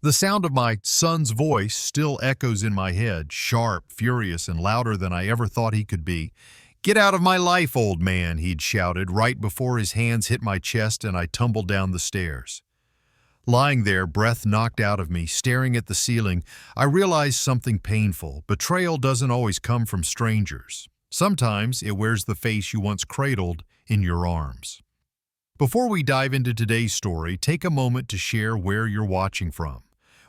The sound of my son's voice still echoes in my head, sharp, furious, and louder than I ever thought he could be. "Get out of my life, old man," he'd shouted right before his hands hit my chest and I tumbled down the stairs. Lying there, breath knocked out of me, staring at the ceiling, I realized something painful. Betrayal doesn't always come from strangers. Sometimes it wears the face you once cradled in your arms. Before we dive into today's story, take a moment to share where you're watching from.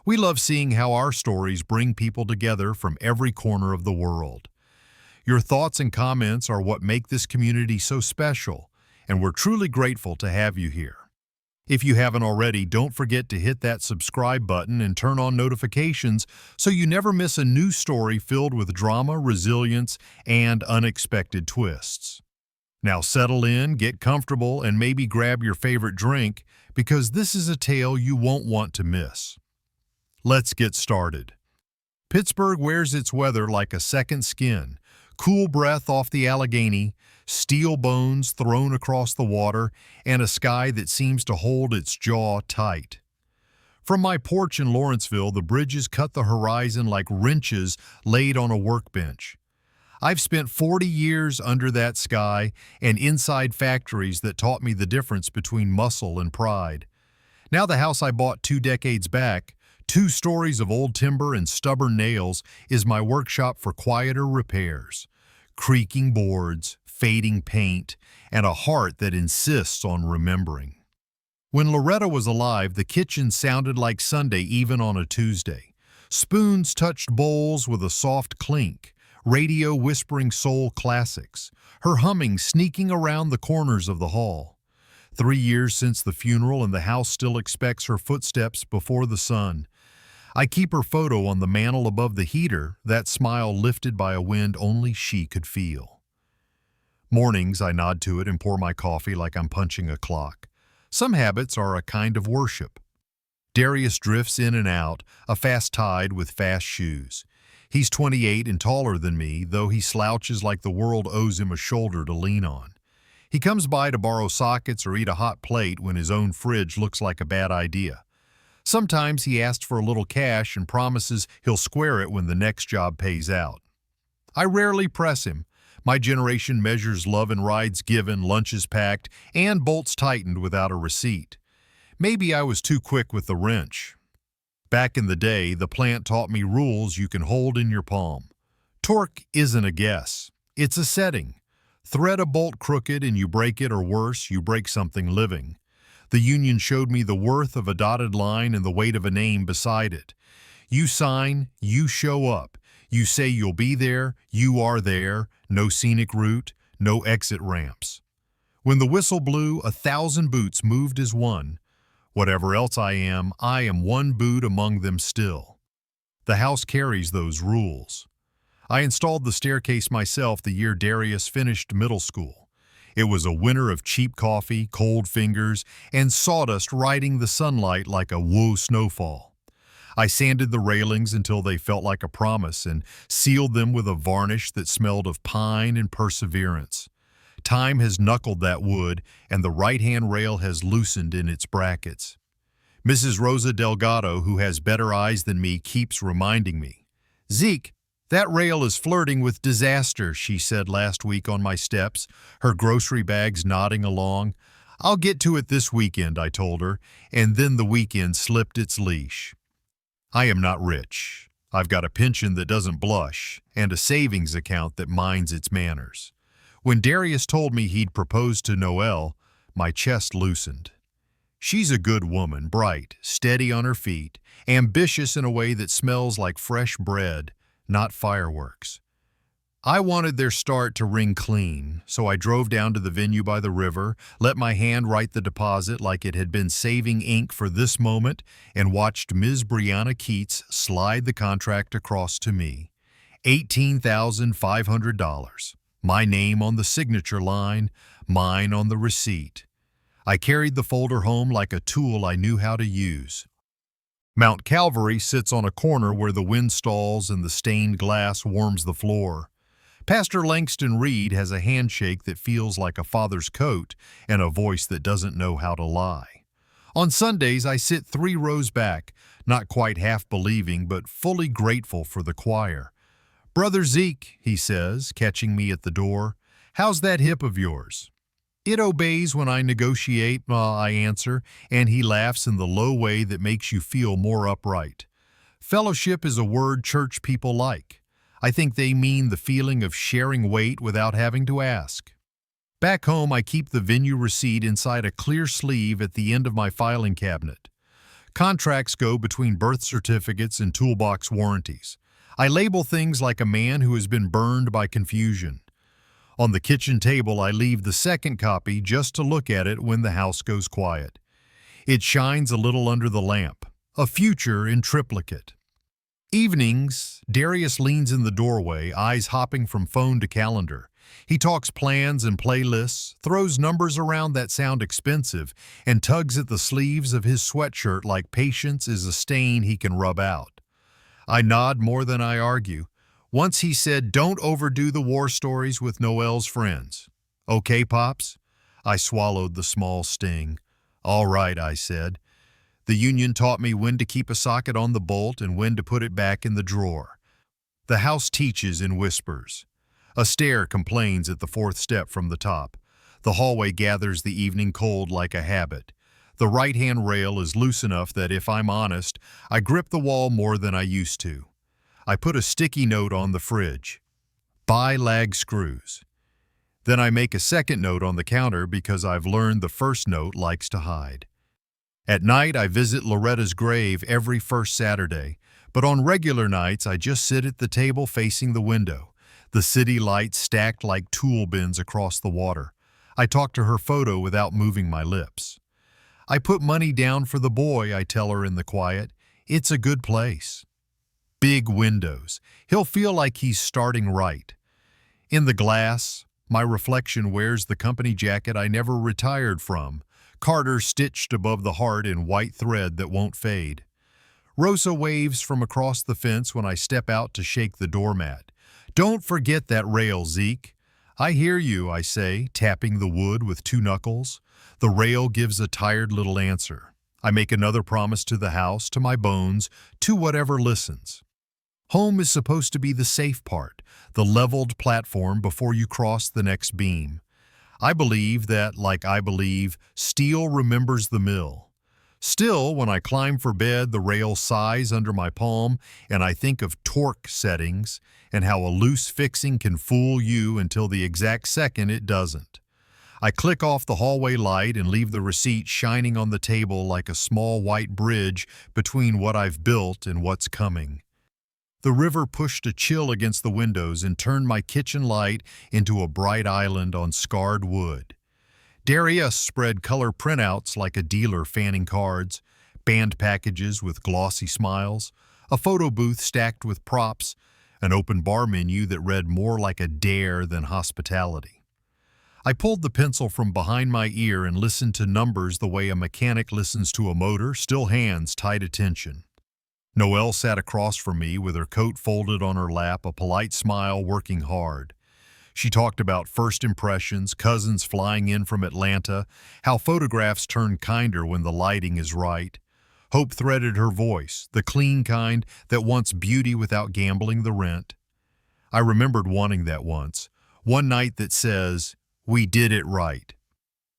We love seeing how our stories bring people together from every corner of the world. Your thoughts and comments are what make this community so special, and we're truly grateful to have you here. If you haven't already, don't forget to hit that subscribe button and turn on notifications so you never miss a new story filled with drama, resilience, and unexpected twists. Now settle in, get comfortable, and maybe grab your favorite drink because this is a tale you won't want to miss. Let's get started. Pittsburgh wears its weather like a second skin. Cool breath off the Allegheny, steel bones thrown across the water, and a sky that seems to hold its jaw tight. From my porch in Lawrenceville, the bridges cut the horizon like wrenches laid on a workbench. I've spent 40 years under that sky and inside factories that taught me the difference between muscle and pride. Now the house I bought 2 decades back, 2 stories of old timber and stubborn nails, is my workshop for quieter repairs. Creaking boards, fading paint, and a heart that insists on remembering. When Loretta was alive, the kitchen sounded like Sunday even on a Tuesday. Spoons touched bowls with a soft clink, radio whispering soul classics, her humming sneaking around the corners of the hall. 3 years since the funeral and the house still expects her footsteps before the sun. I keep her photo on the mantel above the heater, that smile lifted by a wind only she could feel. Mornings, I nod to it and pour my coffee like I'm punching a clock. Some habits are a kind of worship. Darius drifts in and out, a fast tide with fast shoes. He's 28 and taller than me, though he slouches like the world owes him a shoulder to lean on. He comes by to borrow sockets or eat a hot plate when his own fridge looks like a bad idea. Sometimes he asks for a little cash and promises he'll square it when the next job pays out. I rarely press him. My generation measures love in rides given, lunches packed, and bolts tightened without a receipt. Maybe I was too quick with the wrench. Back in the day, the plant taught me rules you can hold in your palm. Torque isn't a guess. It's a setting. Thread a bolt crooked and you break it, or worse, you break something living. The union showed me the worth of a dotted line and the weight of a name beside it. You sign, you show up. You say you'll be there, you are there, no scenic route, no exit ramps. When the whistle blew, 1,000 boots moved as one. Whatever else I am one boot among them still. The house carries those rules. I installed the staircase myself the year Darius finished middle school. It was a winter of cheap coffee, cold fingers, and sawdust riding the sunlight like a woo snowfall. I sanded the railings until they felt like a promise and sealed them with a varnish that smelled of pine and perseverance. Time has knuckled that wood, and the right-hand rail has loosened in its brackets. Mrs. Rosa Delgado, who has better eyes than me, keeps reminding me. "Zeke, that rail is flirting with disaster," she said last week on my steps, her grocery bags nodding along. "I'll get to it this weekend," I told her, and then the weekend slipped its leash. I am not rich. I've got a pension that doesn't blush, and a savings account that minds its manners. When Darius told me he'd proposed to Noelle, my chest loosened. She's a good woman, bright, steady on her feet, ambitious in a way that smells like fresh bread, not fireworks. I wanted their start to ring clean, so I drove down to the venue by the river, let my hand write the deposit like it had been saving ink for this moment, and watched Ms. Brianna Keats slide the contract across to me. $18,500. My name on the signature line, mine on the receipt. I carried the folder home like a tool I knew how to use. Mount Calvary sits on a corner where the wind stalls and the stained glass warms the floor. Pastor Langston Reed has a handshake that feels like a father's coat and a voice that doesn't know how to lie. On Sundays, I sit 3 rows back, not quite half believing, but fully grateful for the choir. "Brother Zeke," he says, catching me at the door, "how's that hip of yours?" "It obeys when I negotiate," I answer, and he laughs in the low way that makes you feel more upright. Fellowship is a word church people like. I think they mean the feeling of sharing weight without having to ask. Back home, I keep the venue receipt inside a clear sleeve at the end of my filing cabinet. Contracts go between birth certificates and toolbox warranties. I label things like a man who has been burned by confusion. On the kitchen table, I leave the second copy just to look at it when the house goes quiet. It shines a little under the lamp, a future in triplicate. Evenings, Darius leans in the doorway, eyes hopping from phone to calendar. He talks plans and playlists, throws numbers around that sound expensive, and tugs at the sleeves of his sweatshirt like patience is a stain he can rub out. I nod more than I argue. Once he said, "Don't overdo the war stories with Noel's friends." "Okay, Pops?" I swallowed the small sting. "All right," I said. The union taught me when to keep a socket on the bolt and when to put it back in the drawer. The house teaches in whispers. A stair complains at the fourth step from the top. The hallway gathers the evening cold like a habit. The right-hand rail is loose enough that if I'm honest, I grip the wall more than I used to. I put a sticky note on the fridge. "Buy lag screws." Then I make a second note on the counter because I've learned the first note likes to hide. At night, I visit Loretta's grave every first Saturday, but on regular nights, I just sit at the table facing the window. The city lights stacked like tool bins across the water. I talk to her photo without moving my lips. "I put money down for the boy," I tell her in the quiet. "It's a good place." Big windows. He'll feel like he's starting right. In the glass, my reflection wears the company jacket I never retired from, Carter stitched above the heart in white thread that won't fade. Rosa waves from across the fence when I step out to shake the doormat. "Don't forget that rail, Zeke." "I hear you," I say, tapping the wood with 2 knuckles. The rail gives a tired little answer. I make another promise to the house, to my bones, to whatever listens. Home is supposed to be the safe part, the leveled platform before you cross the next beam. I believe that, like I believe, steel remembers the mill. Still, when I climb for bed, the rail sighs under my palm, and I think of torque settings and how a loose fixing can fool you until the exact second it doesn't. I click off the hallway light and leave the receipt shining on the table like a small white bridge between what I've built and what's coming. The river pushed a chill against the windows and turned my kitchen light into a bright island on scarred wood. Darius spread color printouts like a dealer fanning cards, band packages with glossy smiles, a photo booth stacked with props, an open bar menu that read more like a dare than hospitality. I pulled the pencil from behind my ear and listened to numbers the way a mechanic listens to a motor, still hands tight attention. Noelle sat across from me with her coat folded on her lap, a polite smile, working hard. She talked about first impressions, cousins flying in from Atlanta, how photographs turn kinder when the lighting is right. Hope threaded her voice, the clean kind that wants beauty without gambling the rent. I remembered wanting that once, one night that says, "We did it right."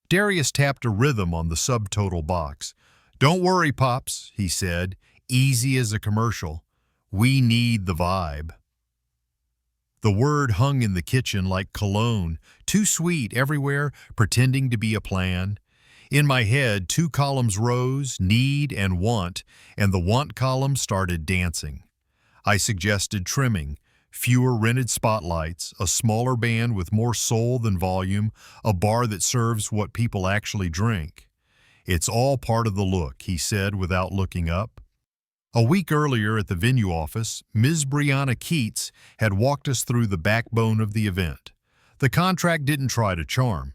Darius tapped a rhythm on the subtotal box. "Don't worry, Pops," he said, easy as a commercial. "We need the vibe." The word hung in the kitchen like cologne, too sweet everywhere, pretending to be a plan. In my head, 2 columns rose, need and want, and the want column started dancing. I suggested trimming, fewer rented spotlights, a smaller band with more soul than volume, a bar that serves what people actually drink. "It's all part of the look," he said without looking up. A week earlier at the venue office, Ms. Brianna Keats had walked us through the backbone of the event. The contract didn't try to charm.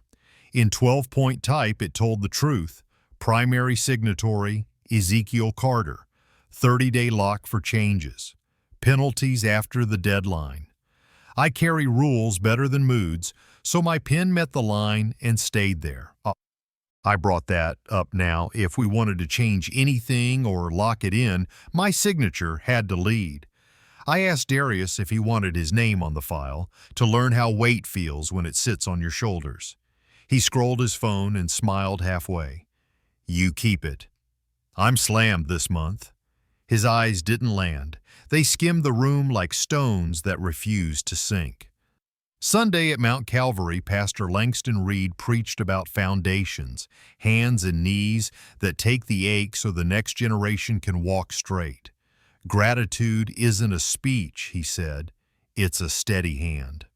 In 12-point type, it told the truth. Primary signatory, Ezekiel Carter. 30-day lock for changes. Penalties after the deadline. I carry rules better than moods, so my pen met the line and stayed there. I brought that up now. If we wanted to change anything or lock it in, my signature had to lead. I asked Darius if he wanted his name on the file to learn how weight feels when it sits on your shoulders. He scrolled his phone and smiled halfway. You keep it. I'm slammed this month. His eyes didn't land. They skimmed the room like stones that refused to sink. Sunday at Mount Calvary, Pastor Langston Reed preached about foundations, hands and knees that take the ache so the next generation can walk straight. Gratitude isn't a speech, he said. It's a steady hand.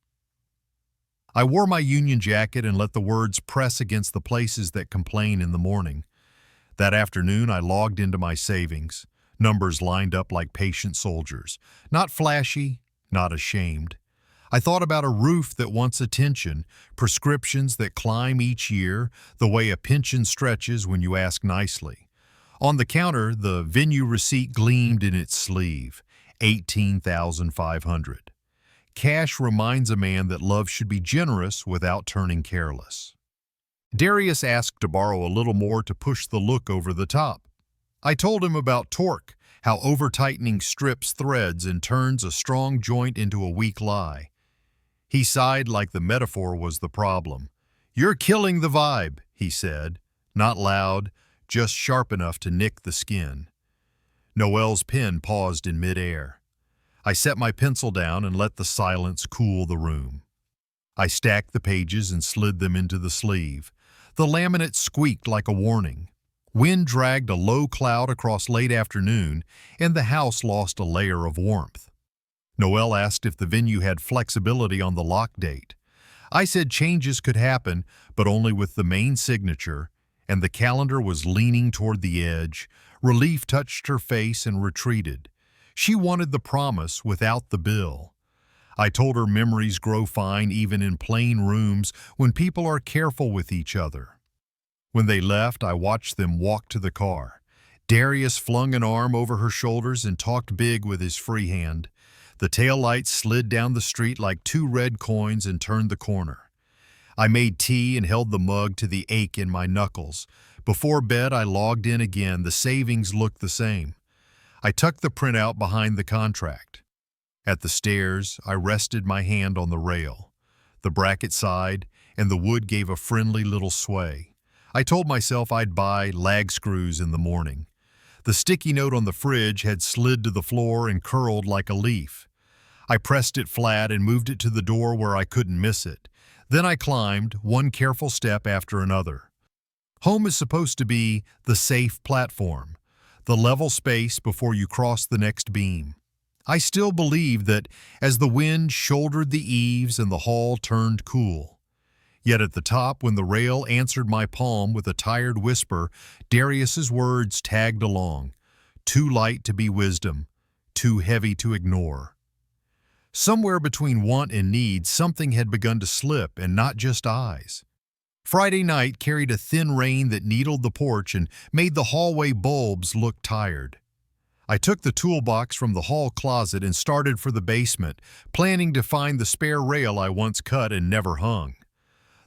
I wore my Union jacket and let the words press against the places that complain in the morning. That afternoon, I logged into my savings, numbers lined up like patient soldiers. Not flashy, not ashamed. I thought about a roof that wants attention, prescriptions that climb each year, the way a pension stretches when you ask nicely. On the counter, the venue receipt gleamed in its sleeve, $18,500. Cash reminds a man that love should be generous without turning careless. Darius asked to borrow a little more to push the look over the top. I told him about torque, how over-tightening strips threads and turns a strong joint into a weak lie. He sighed like the metaphor was the problem. You're killing the vibe, he said, not loud, just sharp enough to nick the skin. Noel's pen paused in midair. I set my pencil down and let the silence cool the room. I stacked the pages and slid them into the sleeve. The laminate squeaked like a warning. Wind dragged a low cloud across late afternoon, and the house lost a layer of warmth. Noel asked if the venue had flexibility on the lock date. I said changes could happen, but only with the main signature, and the calendar was leaning toward the edge. Relief touched her face and retreated. She wanted the promise without the bill. I told her memories grow fine even in plain rooms when people are careful with each other. When they left, I watched them walk to the car. Darius flung an arm over her shoulders and talked big with his free hand. The taillights slid down the street like two red coins and turned the corner. I made tea and held the mug to the ache in my knuckles. Before bed, I logged in again. The savings looked the same. I tucked the printout behind the contract. At the stairs, I rested my hand on the rail. The bracket sighed, and the wood gave a friendly little sway. I told myself I'd buy lag screws in the morning. The sticky note on the fridge had slid to the floor and curled like a leaf. I pressed it flat and moved it to the door where I couldn't miss it. Then I climbed, one careful step after another. Home is supposed to be the safe platform, the level space before you cross the next beam. I still believe that as the wind shouldered the eaves and the hall turned cool. Yet at the top, when the rail answered my palm with a tired whisper, Darius's words tagged along. Too light to be wisdom, too heavy to ignore. Somewhere between want and need, something had begun to slip, and not just eyes. Friday night carried a thin rain that needled the porch and made the hallway bulbs look tired. I took the toolbox from the hall closet and started for the basement, planning to find the spare rail I once cut and never hung.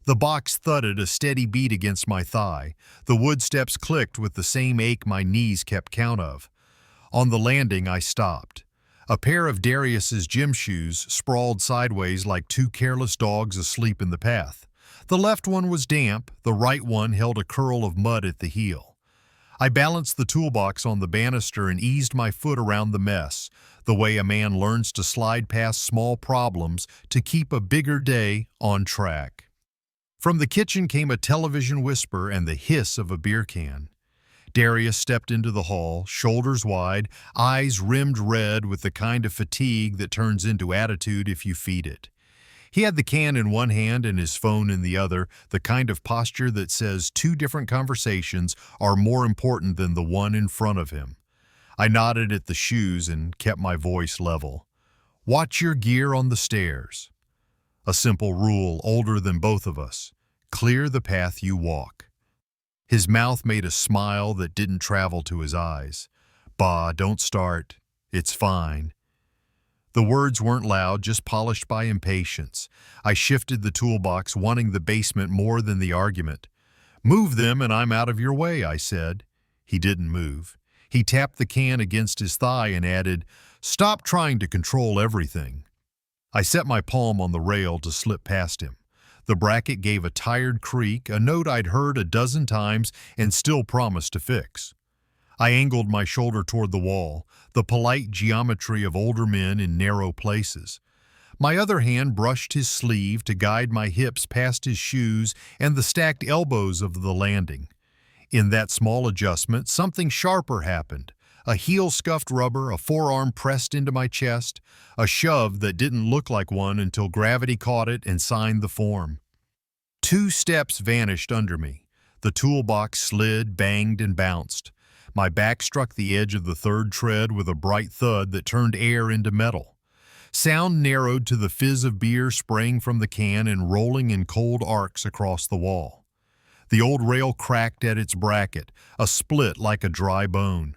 The box thudded a steady beat against my thigh. The wood steps clicked with the same ache my knees kept count of. On the landing, I stopped. A pair of Darius's gym shoes sprawled sideways like two careless dogs asleep in the path. The left one was damp, the right one held a curl of mud at the heel. I balanced the toolbox on the banister and eased my foot around the mess, the way a man learns to slide past small problems to keep a bigger day on track. From the kitchen came a television whisper and the hiss of a beer can. Darius stepped into the hall, shoulders wide, eyes rimmed red with the kind of fatigue that turns into attitude if you feed it. He had the can in one hand and his phone in the other, the kind of posture that says two different conversations are more important than the one in front of him. I nodded at the shoes and kept my voice level. Watch your gear on the stairs. A simple rule older than both of us. Clear the path you walk. His mouth made a smile that didn't travel to his eyes. Bah, don't start. It's fine. The words weren't loud, just polished by impatience. I shifted the toolbox, wanting the basement more than the argument. Move them and I'm out of your way, I said. He didn't move. He tapped the can against his thigh and added, "Stop trying to control everything." I set my palm on the rail to slip past him. The bracket gave a tired creak, a note I'd heard a dozen times and still promised to fix. I angled my shoulder toward the wall, the polite geometry of older men in narrow places. My other hand brushed his sleeve to guide my hips past his shoes and the stacked elbows of the landing. In that small adjustment, something sharper happened. A heel scuffed rubber, a forearm pressed into my chest, a shove that didn't look like one until gravity caught it and signed the form. 2 steps vanished under me. The toolbox slid, banged, and bounced. My back struck the edge of the 3rd tread with a bright thud that turned air into metal. Sound narrowed to the fizz of beer spraying from the can and rolling in cold arcs across the wall. The old rail cracked at its bracket, a split like a dry bone.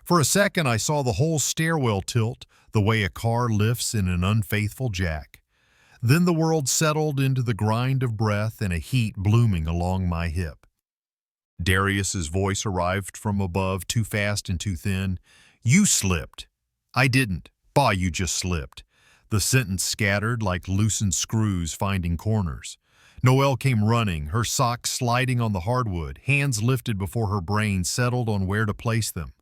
For a second I saw the whole stairwell tilt, the way a car lifts in an unfaithful jack. Then the world settled into the grind of breath and a heat blooming along my hip. Darius's voice arrived from above, too fast and too thin. "You slipped." "I didn't." "Bah, you just slipped." The sentence scattered like loosened screws finding corners. Noelle came running, her socks sliding on the hardwood, hands lifted before her brain settled on where to place them.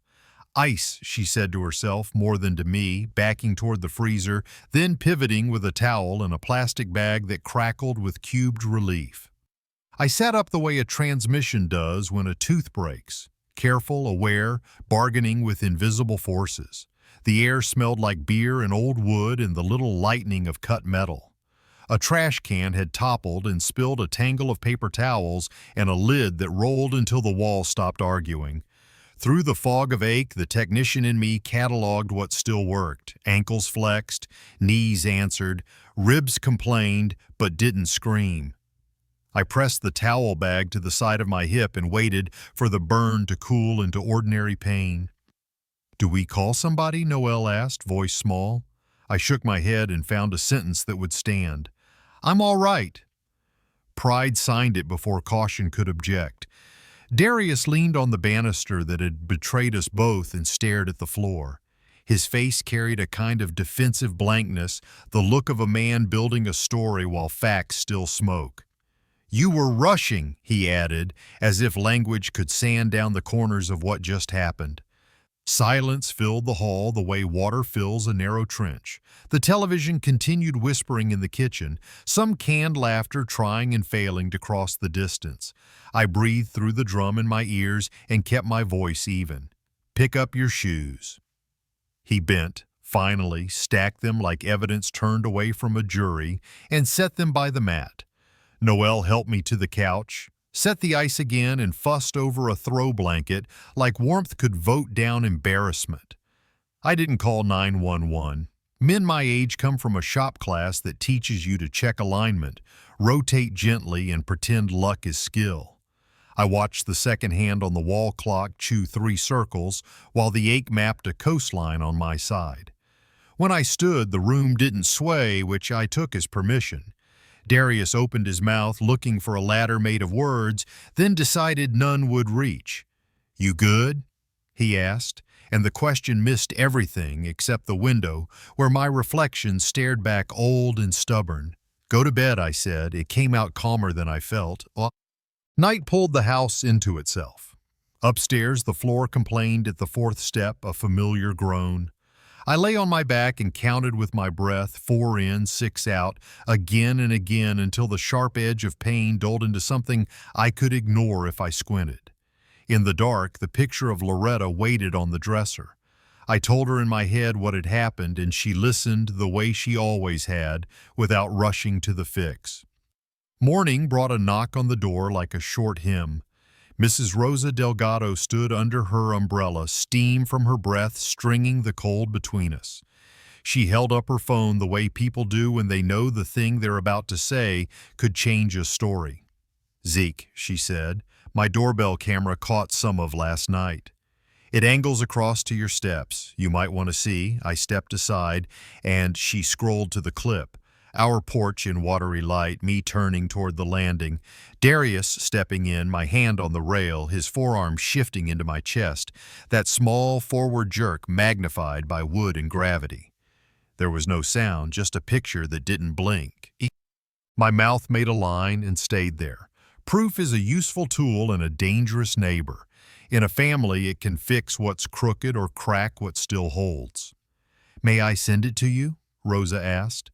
"Ice," she said to herself more than to me, backing toward the freezer, then pivoting with a towel and a plastic bag that crackled with cubed relief. I sat up the way a transmission does when a tooth breaks, careful, aware, bargaining with invisible forces. The air smelled like beer and old wood and the little lightning of cut metal. A trash can had toppled and spilled a tangle of paper towels and a lid that rolled until the wall stopped arguing. Through the fog of ache, the technician in me cataloged what still worked. Ankles flexed, knees answered, ribs complained, but didn't scream. I pressed the towel bag to the side of my hip and waited for the burn to cool into ordinary pain. "Do we call somebody?" Noelle asked, voice small. I shook my head and found a sentence that would stand. "I'm all right." Pride signed it before caution could object. Darius leaned on the banister that had betrayed us both and stared at the floor. His face carried a kind of defensive blankness, the look of a man building a story while facts still smoke. "You were rushing," he added, as if language could sand down the corners of what just happened. Silence filled the hall the way water fills a narrow trench. The television continued whispering in the kitchen, some canned laughter trying and failing to cross the distance. I breathed through the drum in my ears and kept my voice even. "Pick up your shoes." He bent, finally, stacked them like evidence turned away from a jury, and set them by the mat. Noelle helped me to the couch, set the ice again, and fussed over a throw blanket like warmth could vote down embarrassment. I didn't call 911. Men my age come from a shop class that teaches you to check alignment, rotate gently, and pretend luck is skill. I watched the second hand on the wall clock chew 3 circles while the ache mapped a coastline on my side. When I stood, the room didn't sway, which I took as permission. Darius opened his mouth, looking for a ladder made of words, then decided none would reach. "You good?" he asked, and the question missed everything except the window, where my reflection stared back old and stubborn. "Go to bed," I said. It came out calmer than I felt. Night pulled the house into itself. Upstairs, the floor complained at the 4th step, a familiar groan. I lay on my back and counted with my breath, 4 in, 6 out, again and again until the sharp edge of pain dulled into something I could ignore if I squinted. In the dark, the picture of Loretta waited on the dresser. I told her in my head what had happened, and she listened the way she always had, without rushing to the fix. Morning brought a knock on the door like a short hymn. Mrs. Rosa Delgado stood under her umbrella, steam from her breath stringing the cold between us. She held up her phone the way people do when they know the thing they're about to say could change a story. "Zeke," she said, "my doorbell camera caught some of last night. It angles across to your steps. You might want to see." I stepped aside, and she scrolled to the clip. Our porch in watery light, me turning toward the landing, Darius stepping in, my hand on the rail, his forearm shifting into my chest, that small forward jerk magnified by wood and gravity. There was no sound, just a picture that didn't blink. My mouth made a line and stayed there. Proof is a useful tool and a dangerous neighbor. In a family, it can fix what's crooked or crack what still holds. "May I send it to you?" Rosa asked.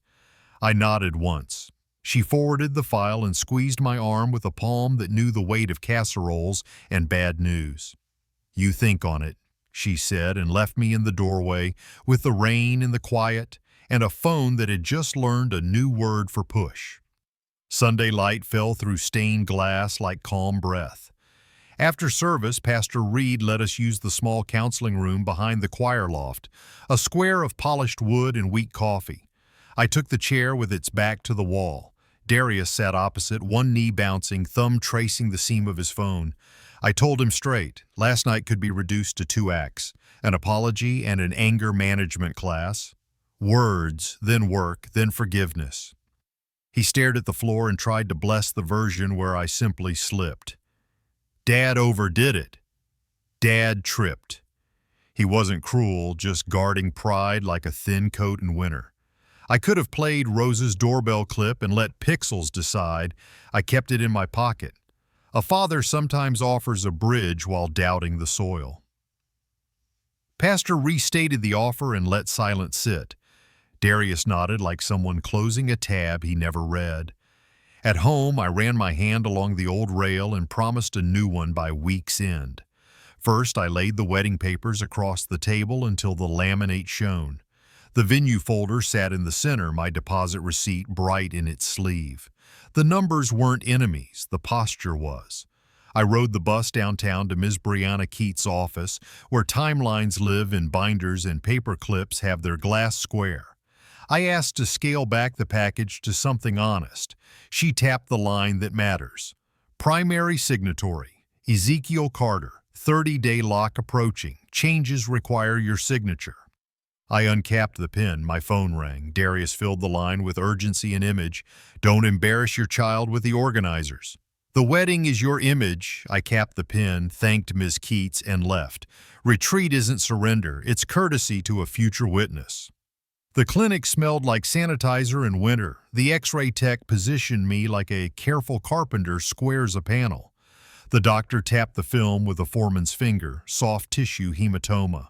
I nodded once. She forwarded the file and squeezed my arm with a palm that knew the weight of casseroles and bad news. "You think on it," she said, and left me in the doorway with the rain and the quiet and a phone that had just learned a new word for push. Sunday light fell through stained glass like calm breath. After service, Pastor Reed let us use the small counseling room behind the choir loft, a square of polished wood and weak coffee. I took the chair with its back to the wall. Darius sat opposite, one knee bouncing, thumb tracing the seam of his phone. I told him straight, last night could be reduced to 2 acts, an apology and an anger management class. Words, then work, then forgiveness. He stared at the floor and tried to bless the version where I simply slipped. Dad overdid it. Dad tripped. He wasn't cruel, just guarding pride like a thin coat in winter. I could have played Rosa's doorbell clip and let pixels decide. I kept it in my pocket. A father sometimes offers a bridge while doubting the soil. Pastor restated the offer and let silence sit. Darius nodded like someone closing a tab he never read. At home, I ran my hand along the old rail and promised a new one by week's end. First, I laid the wedding papers across the table until the laminate shone. The venue folder sat in the center, my deposit receipt bright in its sleeve. The numbers weren't enemies, the posture was. I rode the bus downtown to Ms. Brianna Keats' office, where timelines live in binders and paper clips have their glass square. I asked to scale back the package to something honest. She tapped the line that matters. Primary signatory, Ezekiel Carter, 30-day lock approaching. Changes require your signature. I uncapped the pen. My phone rang. Darius filled the line with urgency and image. "Don't embarrass your child with the organizers." "The wedding is your image." I capped the pen, thanked Ms. Keats, and left. Retreat isn't surrender. It's courtesy to a future witness. The clinic smelled like sanitizer in winter. The X-ray tech positioned me like a careful carpenter squares a panel. The doctor tapped the film with a foreman's finger, soft tissue hematoma.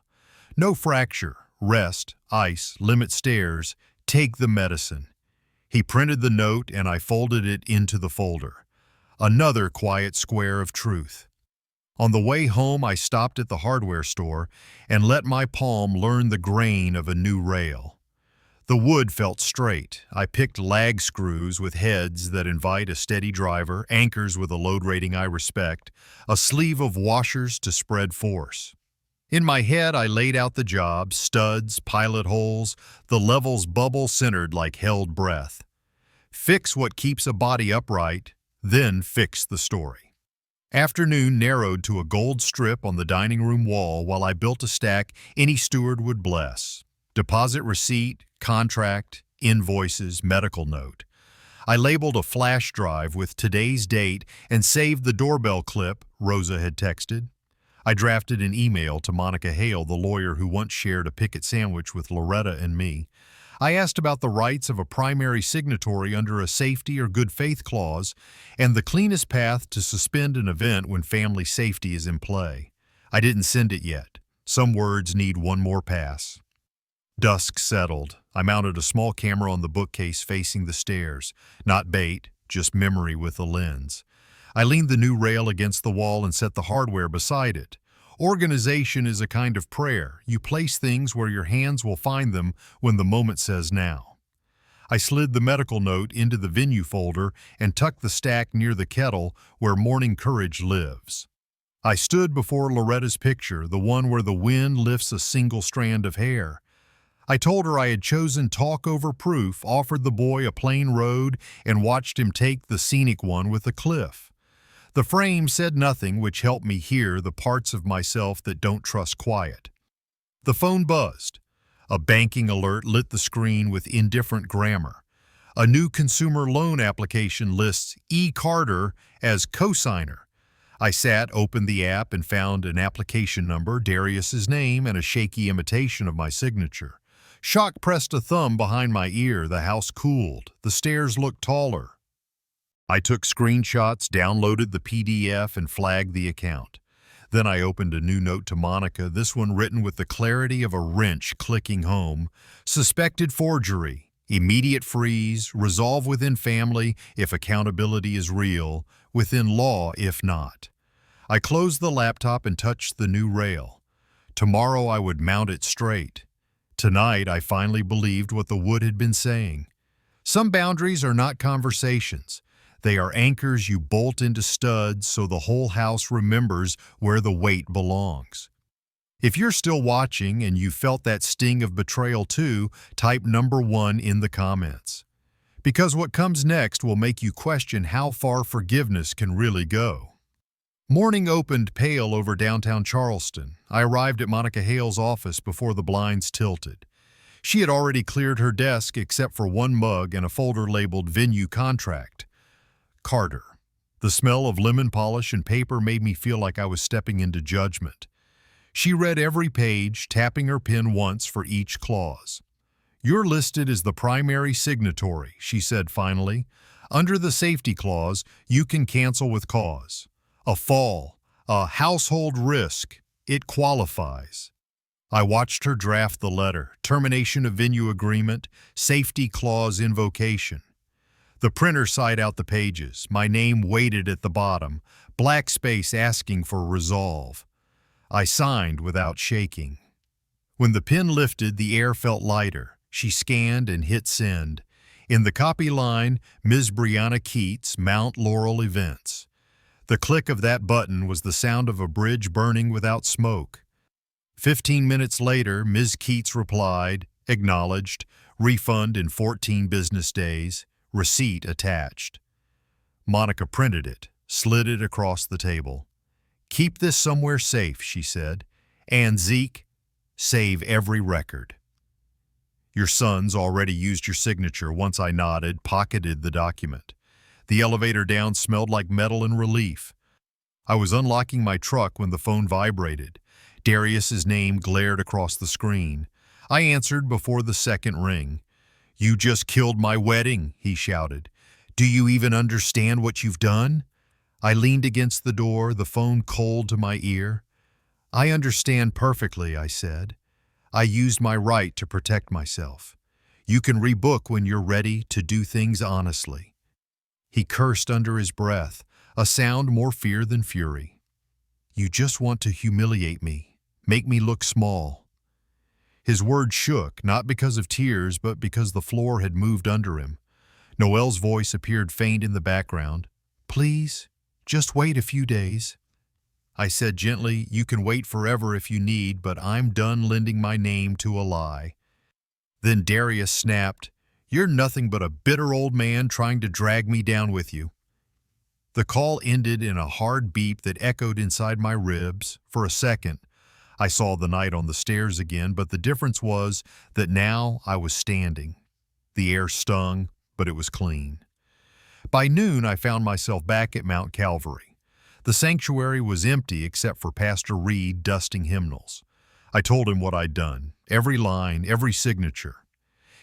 "No fracture. Rest, ice, limit stairs, take the medicine." He printed the note and I folded it into the folder. Another quiet square of truth. On the way home, I stopped at the hardware store and let my palm learn the grain of a new rail. The wood felt straight. I picked lag screws with heads that invite a steady driver, anchors with a load rating I respect, a sleeve of washers to spread force. In my head, I laid out the job, studs, pilot holes, the levels bubble centered like held breath. Fix what keeps a body upright, then fix the story. Afternoon narrowed to a gold strip on the dining room wall while I built a stack any steward would bless. Deposit receipt, contract, invoices, medical note. I labeled a flash drive with today's date and saved the doorbell clip Rosa had texted. I drafted an email to Monica Hale, the lawyer who once shared a picket sandwich with Loretta and me. I asked about the rights of a primary signatory under a safety or good faith clause and the cleanest path to suspend an event when family safety is in play. I didn't send it yet. Some words need one more pass. Dusk settled. I mounted a small camera on the bookcase facing the stairs. Not bait, just memory with a lens. I leaned the new rail against the wall and set the hardware beside it. Organization is a kind of prayer. You place things where your hands will find them when the moment says now. I slid the medical note into the venue folder and tucked the stack near the kettle where morning courage lives. I stood before Loretta's picture, the one where the wind lifts a single strand of hair. I told her I had chosen talk over proof, offered the boy a plain road, and watched him take the scenic one with a cliff. The frame said nothing, which helped me hear the parts of myself that don't trust quiet. The phone buzzed. A banking alert lit the screen with indifferent grammar. A new consumer loan application lists E. Carter as cosigner. I sat, opened the app, and found an application number, Darius's name, and a shaky imitation of my signature. Shock pressed a thumb behind my ear. The house cooled. The stairs looked taller. I took screenshots, downloaded the PDF, and flagged the account. Then I opened a new note to Monica, this one written with the clarity of a wrench clicking home. Suspected forgery. Immediate freeze. Resolve within family if accountability is real. Within law if not. I closed the laptop and touched the new rail. Tomorrow I would mount it straight. Tonight I finally believed what the wood had been saying. Some boundaries are not conversations. They are anchors you bolt into studs so the whole house remembers where the weight belongs. If you're still watching and you felt that sting of betrayal too, type number 1 in the comments. Because what comes next will make you question how far forgiveness can really go. Morning opened pale over downtown Charleston. I arrived at Monica Hale's office before the blinds tilted. She had already cleared her desk except for one mug and a folder labeled Venue Contract. Carter. The smell of lemon polish and paper made me feel like I was stepping into judgment. She read every page, tapping her pen once for each clause. "You're listed as the primary signatory," she said finally. "Under the safety clause, you can cancel with cause. A fall, a household risk, it qualifies." I watched her draft the letter, termination of venue agreement, safety clause invocation. The printer sighed out the pages, my name weighted at the bottom, black space asking for resolve. I signed without shaking. When the pen lifted, the air felt lighter. She scanned and hit send. In the copy line, Ms. Brianna Keats, Mount Laurel Events. The click of that button was the sound of a bridge burning without smoke. 15 minutes later, Ms. Keats replied, acknowledged, refund in 14 business days, receipt attached. Monica printed it, slid it across the table. "Keep this somewhere safe," she said. "And Zeke, save every record." "Your son's already used your signature." Once I nodded, pocketed the document. The elevator down smelled like metal and relief. I was unlocking my truck when the phone vibrated. Darius's name glared across the screen. I answered before the second ring. "You just killed my wedding," he shouted. "Do you even understand what you've done?" I leaned against the door, the phone cold to my ear. "I understand perfectly," I said. "I used my right to protect myself. You can rebook when you're ready to do things honestly." He cursed under his breath, a sound more fear than fury. "You just want to humiliate me, make me look small." His words shook, not because of tears, but because the floor had moved under him. Noelle's voice appeared faint in the background. "Please, just wait a few days." I said gently, "You can wait forever if you need, but I'm done lending my name to a lie." Then Darius snapped, "You're nothing but a bitter old man trying to drag me down with you." The call ended in a hard beep that echoed inside my ribs. For a second, I saw the night on the stairs again, but the difference was that now I was standing. The air stung, but it was clean. By noon, I found myself back at Mount Calvary. The sanctuary was empty except for Pastor Reed dusting hymnals. I told him what I'd done, every line, every signature.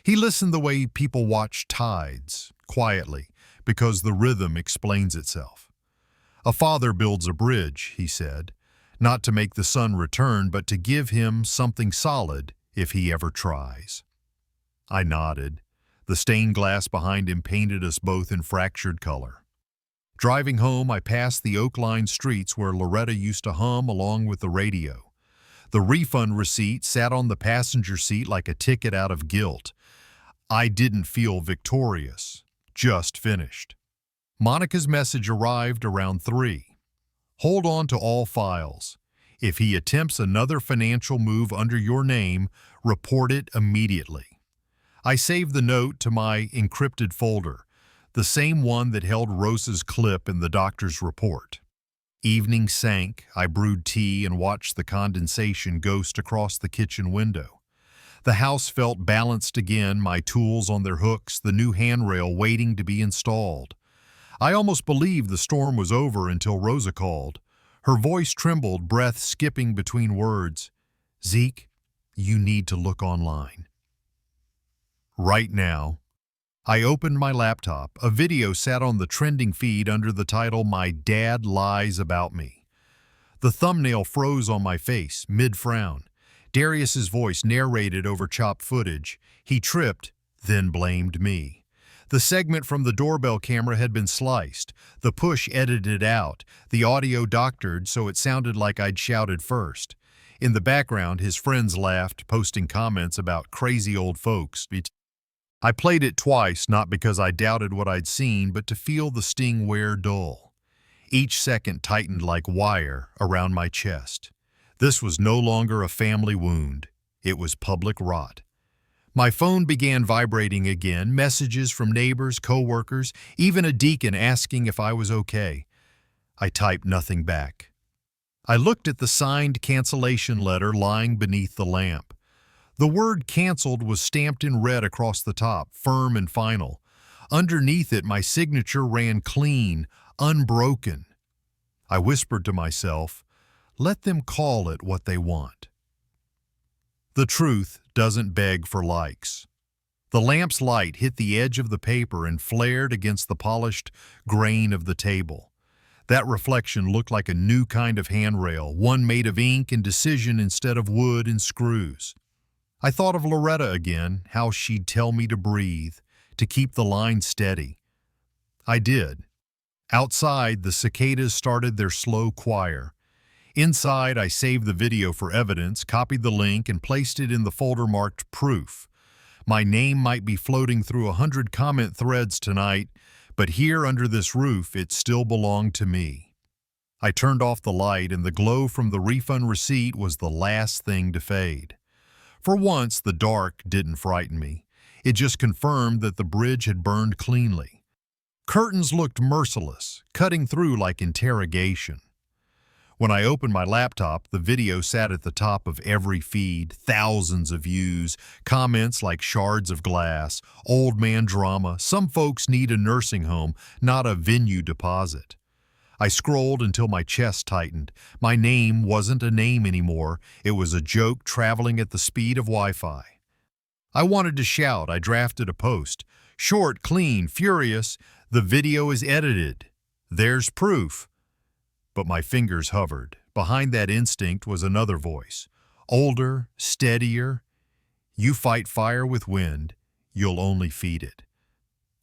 He listened the way people watch tides, quietly, because the rhythm explains itself. "A father builds a bridge," he said, "not to make the son return, but to give him something solid if he ever tries." I nodded. The stained glass behind him painted us both in fractured color. Driving home, I passed the oak-lined streets where Loretta used to hum along with the radio. The refund receipt sat on the passenger seat like a ticket out of guilt. I didn't feel victorious, just finished. Monica's message arrived around 3. "Hold on to all files. If he attempts another financial move under your name, report it immediately." I saved the note to my encrypted folder, the same one that held Rosa's clip in the doctor's report. Evening sank, I brewed tea and watched the condensation ghost across the kitchen window. The house felt balanced again, my tools on their hooks, the new handrail waiting to be installed. I almost believed the storm was over until Rosa called. Her voice trembled, breath skipping between words. "Zeke, you need to look online. Right now." I opened my laptop. A video sat on the trending feed under the title, "My Dad Lies About Me." The thumbnail froze on my face, mid-frown. Darius's voice narrated over chopped footage. He tripped, then blamed me. The segment from the doorbell camera had been sliced, the push edited out, the audio doctored so it sounded like I'd shouted first. In the background, his friends laughed, posting comments about crazy old folks. I played it twice, not because I doubted what I'd seen, but to feel the sting wear dull. Each second tightened like wire around my chest. This was no longer a family wound. It was public rot. My phone began vibrating again, messages from neighbors, co-workers, even a deacon asking if I was okay. I typed nothing back. I looked at the signed cancellation letter lying beneath the lamp. The word "canceled" was stamped in red across the top, firm and final. Underneath it, my signature ran clean, unbroken. I whispered to myself, let them call it what they want. The truth doesn't beg for likes. The lamp's light hit the edge of the paper and flared against the polished grain of the table. That reflection looked like a new kind of handrail, one made of ink and decision instead of wood and screws. I thought of Loretta again, how she'd tell me to breathe, to keep the line steady. I did. Outside, the cicadas started their slow choir. Inside, I saved the video for evidence, copied the link, and placed it in the folder marked Proof. My name might be floating through 100 comment threads tonight, but here under this roof, it still belonged to me. I turned off the light, and the glow from the refund receipt was the last thing to fade. For once, the dark didn't frighten me. It just confirmed that the bridge had burned cleanly. Curtains looked merciless, cutting through like interrogation. When I opened my laptop, the video sat at the top of every feed, thousands of views, comments like shards of glass, old man drama, some folks need a nursing home, not a venue deposit. I scrolled until my chest tightened. My name wasn't a name anymore. It was a joke traveling at the speed of Wi-Fi. I wanted to shout. I drafted a post. Short, clean, furious. The video is edited. There's proof. But my fingers hovered. Behind that instinct was another voice. Older, steadier. You fight fire with wind. You'll only feed it.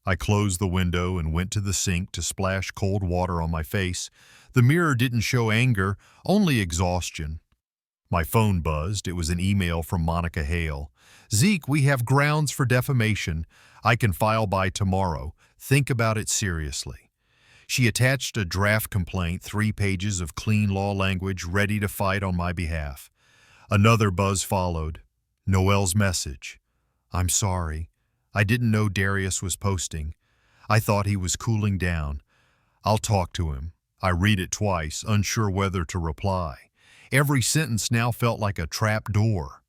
I closed the window and went to the sink to splash cold water on my face. The mirror didn't show anger, only exhaustion. My phone buzzed. It was an email from Monica Hale. "Zeke, we have grounds for defamation. I can file by tomorrow. Think about it seriously." She attached a draft complaint, 3 pages of clean law language ready to fight on my behalf. Another buzz followed. Noel's message. "I'm sorry. I didn't know Darius was posting. I thought he was cooling down. I'll talk to him." I read it twice, unsure whether to reply. Every sentence now felt like a trap door.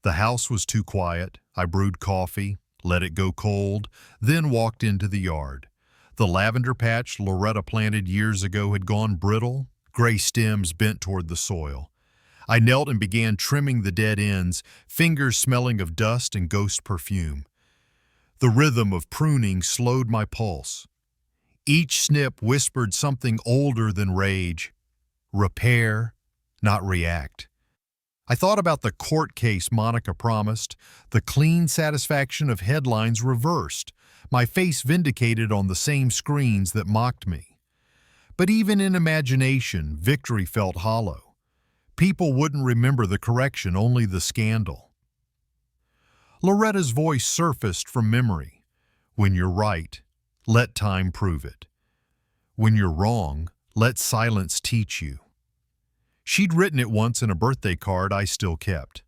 The house was too quiet. I brewed coffee, let it go cold, then walked into the yard. The lavender patch Loretta planted years ago had gone brittle, gray stems bent toward the soil. I knelt and began trimming the dead ends, fingers smelling of dust and ghost perfume. The rhythm of pruning slowed my pulse. Each snip whispered something older than rage. Repair, not react. I thought about the court case Monica promised, the clean satisfaction of headlines reversed, my face vindicated on the same screens that mocked me. But even in imagination, victory felt hollow. People wouldn't remember the correction, only the scandal. Loretta's voice surfaced from memory. "When you're right, let time prove it. When you're wrong, let silence teach you." She'd written it once in a birthday card I still kept.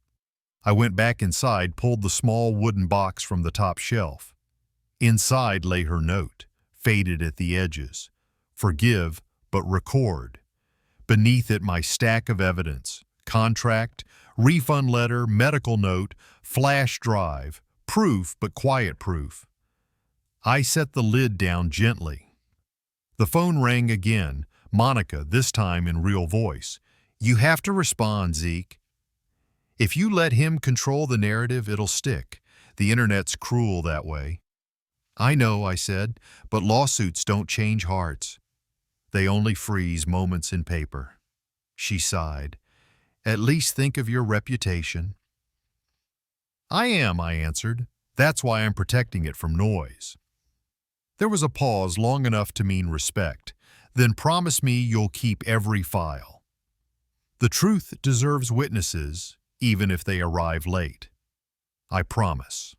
I went back inside, pulled the small wooden box from the top shelf. Inside lay her note, faded at the edges. "Forgive, but record." Beneath it, my stack of evidence. Contract, refund letter, medical note, flash drive, proof but quiet proof. I set the lid down gently. The phone rang again, Monica, this time in real voice. "You have to respond, Zeke. If you let him control the narrative, it'll stick. The internet's cruel that way." "I know," I said, "but lawsuits don't change hearts. They only freeze moments in paper." She sighed. "At least think of your reputation." "I am," I answered. "That's why I'm protecting it from noise." There was a pause long enough to mean respect. "Then promise me you'll keep every file." "The truth deserves witnesses, even if they arrive late." "I promise."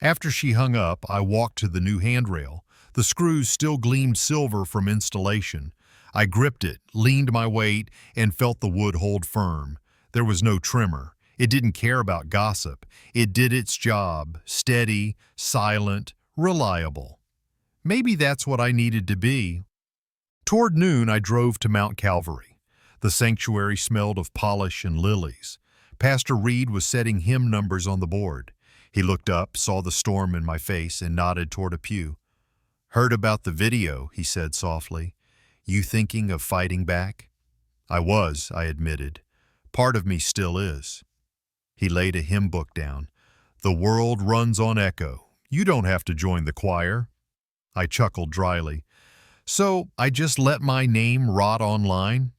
After she hung up, I walked to the new handrail. The screws still gleamed silver from installation. I gripped it, leaned my weight, and felt the wood hold firm. There was no tremor. It didn't care about gossip. It did its job, steady, silent, reliable. Maybe that's what I needed to be. Toward noon, I drove to Mount Calvary. The sanctuary smelled of polish and lilies. Pastor Reed was setting hymn numbers on the board. He looked up, saw the storm in my face, and nodded toward a pew. "Heard about the video," he said softly. "You thinking of fighting back?" "I was," I admitted. "Part of me still is." He laid a hymn book down. "The world runs on echo. You don't have to join the choir." I chuckled dryly. "So I just let my name rot online?"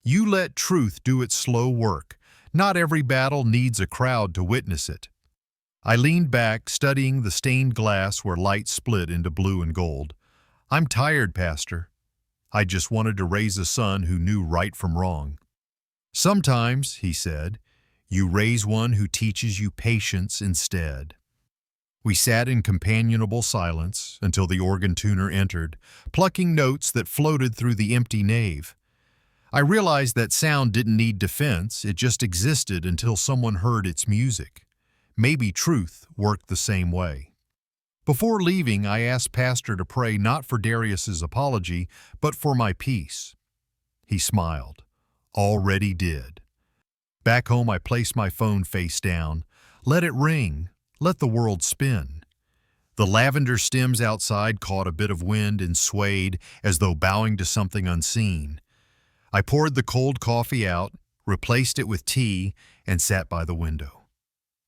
"You let truth do its slow work. Not every battle needs a crowd to witness it." I leaned back, studying the stained glass where light split into blue and gold. "I'm tired, Pastor. I just wanted to raise a son who knew right from wrong." "Sometimes," he said, "you raise one who teaches you patience instead." We sat in companionable silence until the organ tuner entered, plucking notes that floated through the empty nave. I realized that sound didn't need defense, it just existed until someone heard its music. Maybe truth worked the same way. Before leaving, I asked Pastor to pray not for Darius's apology, but for my peace. He smiled. "Already did." Back home, I placed my phone face down. Let it ring. Let the world spin. The lavender stems outside caught a bit of wind and swayed as though bowing to something unseen. I poured the cold coffee out, replaced it with tea, and sat by the window.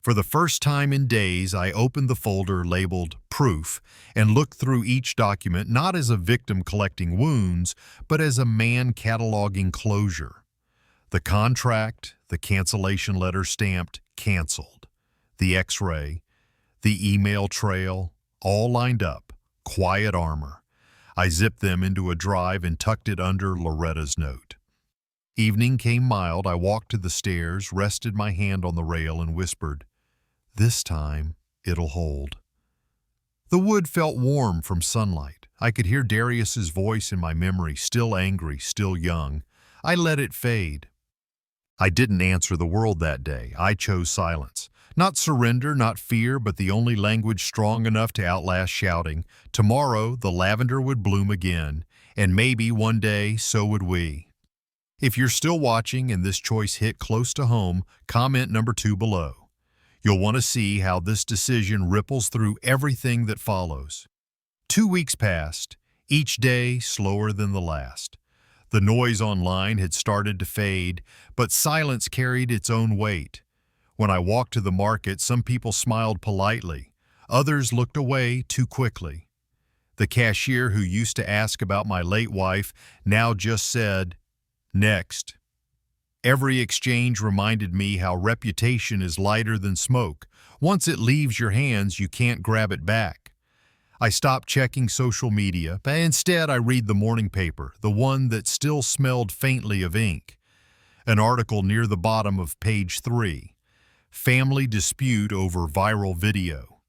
For the first time in days, I opened the folder labeled Proof and looked through each document not as a victim collecting wounds, but as a man cataloging closure. The contract, the cancellation letter stamped canceled, the X-ray, the email trail, all lined up, quiet armor. I zipped them into a drive and tucked it under Loretta's note. Evening came mild. I walked to the stairs, rested my hand on the rail, and whispered, "This time, it'll hold." The wood felt warm from sunlight. I could hear Darius's voice in my memory, still angry, still young. I let it fade. I didn't answer the world that day. I chose silence. Not surrender, not fear, but the only language strong enough to outlast shouting. Tomorrow, the lavender would bloom again, and maybe one day, so would we. If you're still watching and this choice hit close to home, comment number 2 below. You'll want to see how this decision ripples through everything that follows. 2 weeks passed, each day slower than the last. The noise online had started to fade, but silence carried its own weight. When I walked to the market, some people smiled politely. Others looked away too quickly. The cashier who used to ask about my late wife now just said, "Next." Every exchange reminded me how reputation is lighter than smoke. Once it leaves your hands, you can't grab it back. I stopped checking social media, but instead I read the morning paper, the one that still smelled faintly of ink. An article near the bottom of page 3. Family dispute over viral video.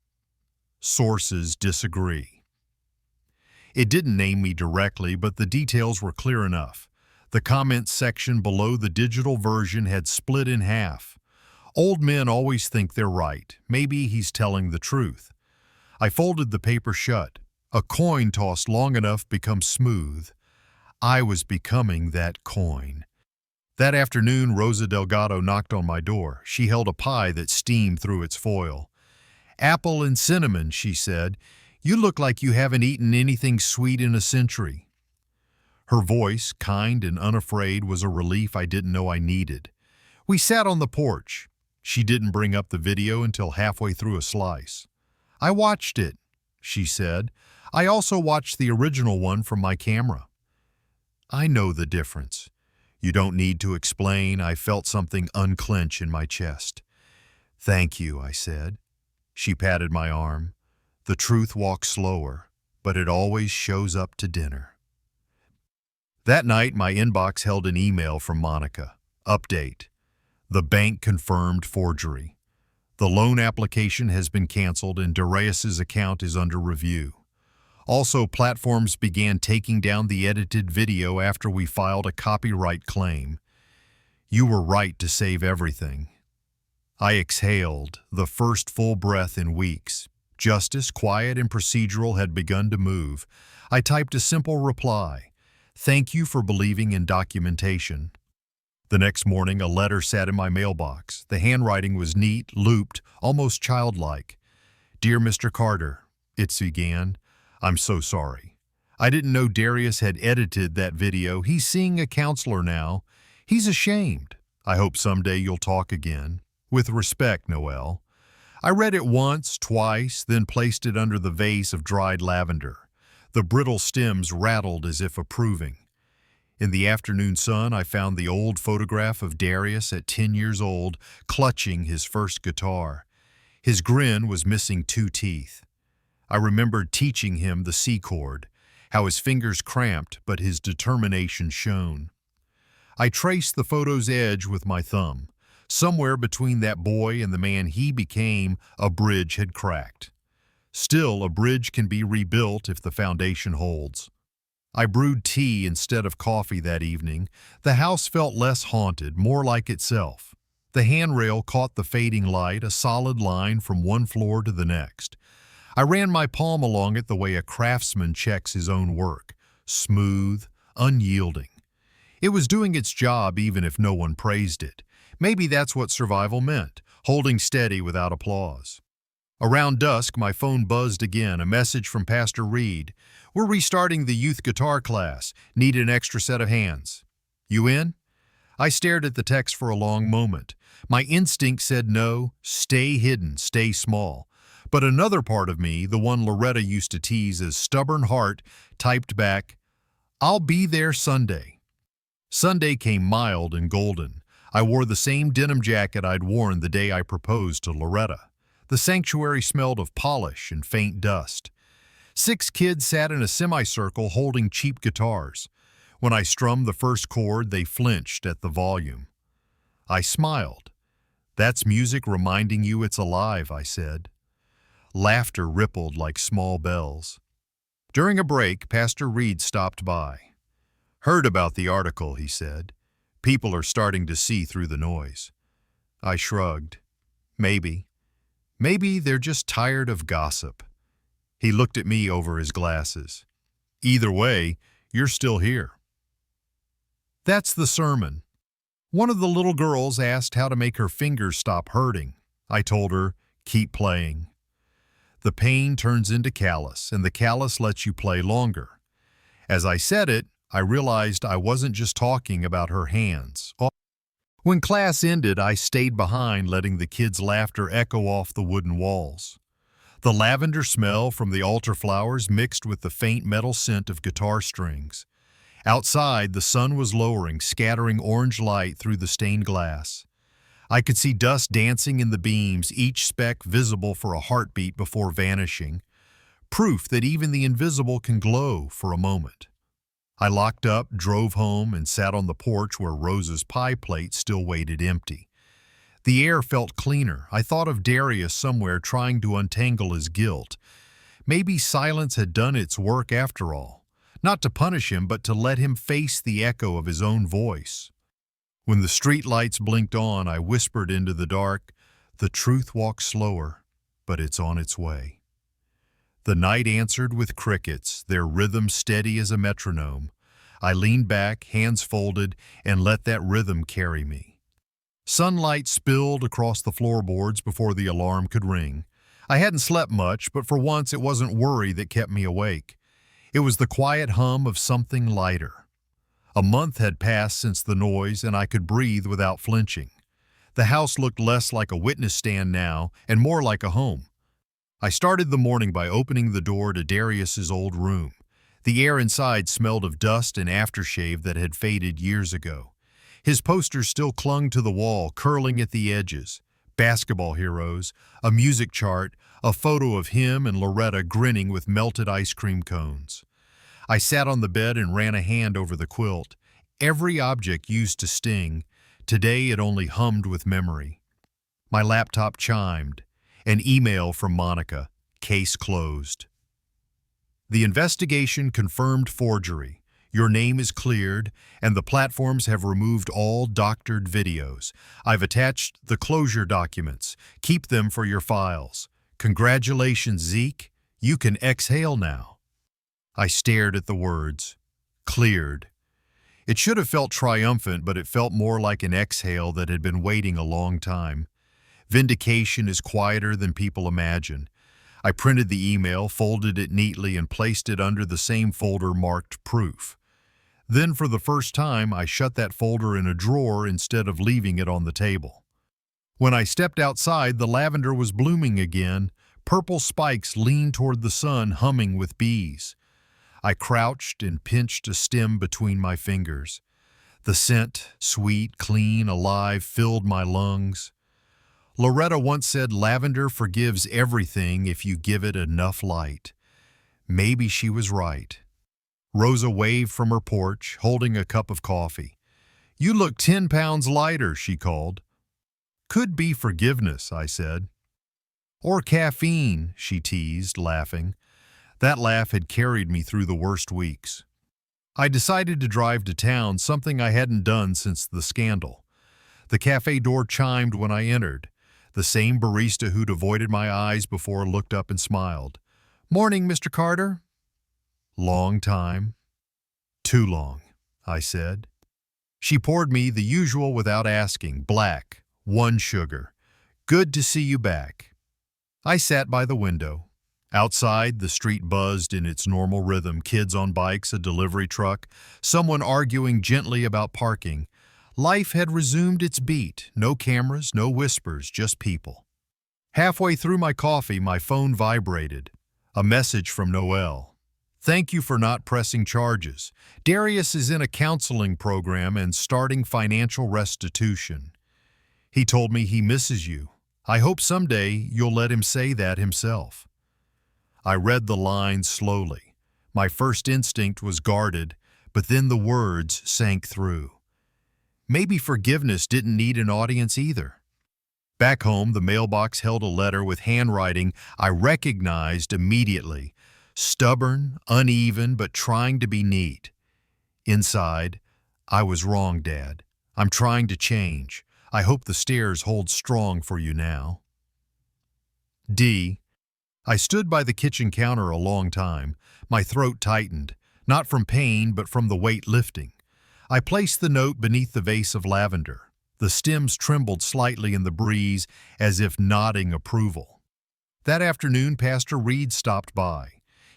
Sources disagree. It didn't name me directly, but the details were clear enough. The comments section below the digital version had split in half. Old men always think they're right. Maybe he's telling the truth. I folded the paper shut. A coin tossed long enough becomes smooth. I was becoming that coin. That afternoon, Rosa Delgado knocked on my door. She held a pie that steamed through its foil. "Apple and cinnamon," she said. "You look like you haven't eaten anything sweet in a century." Her voice, kind and unafraid, was a relief I didn't know I needed. We sat on the porch. She didn't bring up the video until halfway through a slice. "I watched it," she said. "I also watched the original one from my camera." "I know the difference. You don't need to explain." I felt something unclench in my chest. "Thank you," I said. She patted my arm. "The truth walks slower, but it always shows up to dinner." That night, my inbox held an email from Monica. Update. The bank confirmed forgery. The loan application has been canceled and Darius's account is under review. Also, platforms began taking down the edited video after we filed a copyright claim. You were right to save everything. I exhaled, the first full breath in weeks. Justice, quiet and procedural, had begun to move. I typed a simple reply. "Thank you for believing in documentation." The next morning, a letter sat in my mailbox. The handwriting was neat, looped, almost childlike. "Dear Mr. Carter," it began, "I'm so sorry. I didn't know Darius had edited that video. He's seeing a counselor now. He's ashamed. I hope someday you'll talk again. With respect, Noel." I read it once, twice, then placed it under the vase of dried lavender. The brittle stems rattled as if approving. In the afternoon sun, I found the old photograph of Darius at 10 years old, clutching his first guitar. His grin was missing 2 teeth. I remembered teaching him the C chord, how his fingers cramped, but his determination shone. I traced the photo's edge with my thumb. Somewhere between that boy and the man he became, a bridge had cracked. Still, a bridge can be rebuilt if the foundation holds. I brewed tea instead of coffee that evening. The house felt less haunted, more like itself. The handrail caught the fading light, a solid line from one floor to the next. I ran my palm along it the way a craftsman checks his own work, smooth, unyielding. It was doing its job even if no one praised it. Maybe that's what survival meant, holding steady without applause. Around dusk, my phone buzzed again, a message from Pastor Reed. "We're restarting the youth guitar class. Need an extra set of hands. You in?" I stared at the text for a long moment. My instinct said no, stay hidden, stay small. But another part of me, the one Loretta used to tease as stubborn heart, typed back, "I'll be there Sunday." Sunday came mild and golden. I wore the same denim jacket I'd worn the day I proposed to Loretta. The sanctuary smelled of polish and faint dust. 6 kids sat in a semicircle holding cheap guitars. When I strummed the first chord, they flinched at the volume. I smiled. "That's music reminding you it's alive," I said. Laughter rippled like small bells. During a break, Pastor Reed stopped by. "Heard about the article," he said. "People are starting to see through the noise." I shrugged. Maybe. Maybe they're just tired of gossip. He looked at me over his glasses. "Either way, you're still here." That's the sermon. One of the little girls asked how to make her fingers stop hurting. I told her, "Keep playing." The pain turns into callus, and the callus lets you play longer. As I said it, I realized I wasn't just talking about her hands. When class ended, I stayed behind, letting the kids' laughter echo off the wooden walls. The lavender smell from the altar flowers mixed with the faint metal scent of guitar strings. Outside, the sun was lowering, scattering orange light through the stained glass. I could see dust dancing in the beams, each speck visible for a heartbeat before vanishing. Proof that even the invisible can glow for a moment. I locked up, drove home, and sat on the porch where Rosa's pie plate still waited empty. The air felt cleaner. I thought of Darius somewhere trying to untangle his guilt. Maybe silence had done its work after all. Not to punish him, but to let him face the echo of his own voice. When the street lights blinked on, I whispered into the dark, "The truth walks slower, but it's on its way." The night answered with crickets, their rhythm steady as a metronome. I leaned back, hands folded, and let that rhythm carry me. Sunlight spilled across the floorboards before the alarm could ring. I hadn't slept much, but for once it wasn't worry that kept me awake. It was the quiet hum of something lighter. A month had passed since the noise, and I could breathe without flinching. The house looked less like a witness stand now and more like a home. I started the morning by opening the door to Darius's old room. The air inside smelled of dust and aftershave that had faded years ago. His posters still clung to the wall, curling at the edges. Basketball heroes, a music chart, a photo of him and Loretta grinning with melted ice cream cones. I sat on the bed and ran a hand over the quilt. Every object used to sting. Today it only hummed with memory. My laptop chimed. An email from Monica. Case closed. The investigation confirmed forgery. Your name is cleared, and the platforms have removed all doctored videos. I've attached the closure documents. Keep them for your files. Congratulations, Zeke. You can exhale now. I stared at the words. Cleared. It should have felt triumphant, but it felt more like an exhale that had been waiting a long time. Vindication is quieter than people imagine. I printed the email, folded it neatly, and placed it under the same folder marked Proof. Then, for the first time, I shut that folder in a drawer instead of leaving it on the table. When I stepped outside, the lavender was blooming again. Purple spikes leaned toward the sun, humming with bees. I crouched and pinched a stem between my fingers. The scent, sweet, clean, alive, filled my lungs. Loretta once said lavender forgives everything if you give it enough light. Maybe she was right. Rosa waved from her porch, holding a cup of coffee. You look 10 pounds lighter, she called. Could be forgiveness, I said. Or caffeine, she teased, laughing. That laugh had carried me through the worst weeks. I decided to drive to town, something I hadn't done since the scandal. The cafe door chimed when I entered. The same barista who'd avoided my eyes before looked up and smiled. Morning, Mr. Carter. Long time. Too long, I said. She poured me the usual without asking, black, 1 sugar. Good to see you back. I sat by the window. Outside, the street buzzed in its normal rhythm, kids on bikes, a delivery truck, someone arguing gently about parking. Life had resumed its beat, no cameras, no whispers, just people. Halfway through my coffee, my phone vibrated. A message from Noel. Thank you for not pressing charges. Darius is in a counseling program and starting financial restitution. He told me he misses you. I hope someday you'll let him say that himself. I read the lines slowly. My first instinct was guarded, but then the words sank through. Maybe forgiveness didn't need an audience either. Back home, the mailbox held a letter with handwriting I recognized immediately. Stubborn, uneven, but trying to be neat. Inside, I was wrong, Dad. I'm trying to change. I hope the stairs hold strong for you now. D. I stood by the kitchen counter a long time. My throat tightened, not from pain, but from the weight lifting. I placed the note beneath the vase of lavender. The stems trembled slightly in the breeze, as if nodding approval. That afternoon, Pastor Reed stopped by.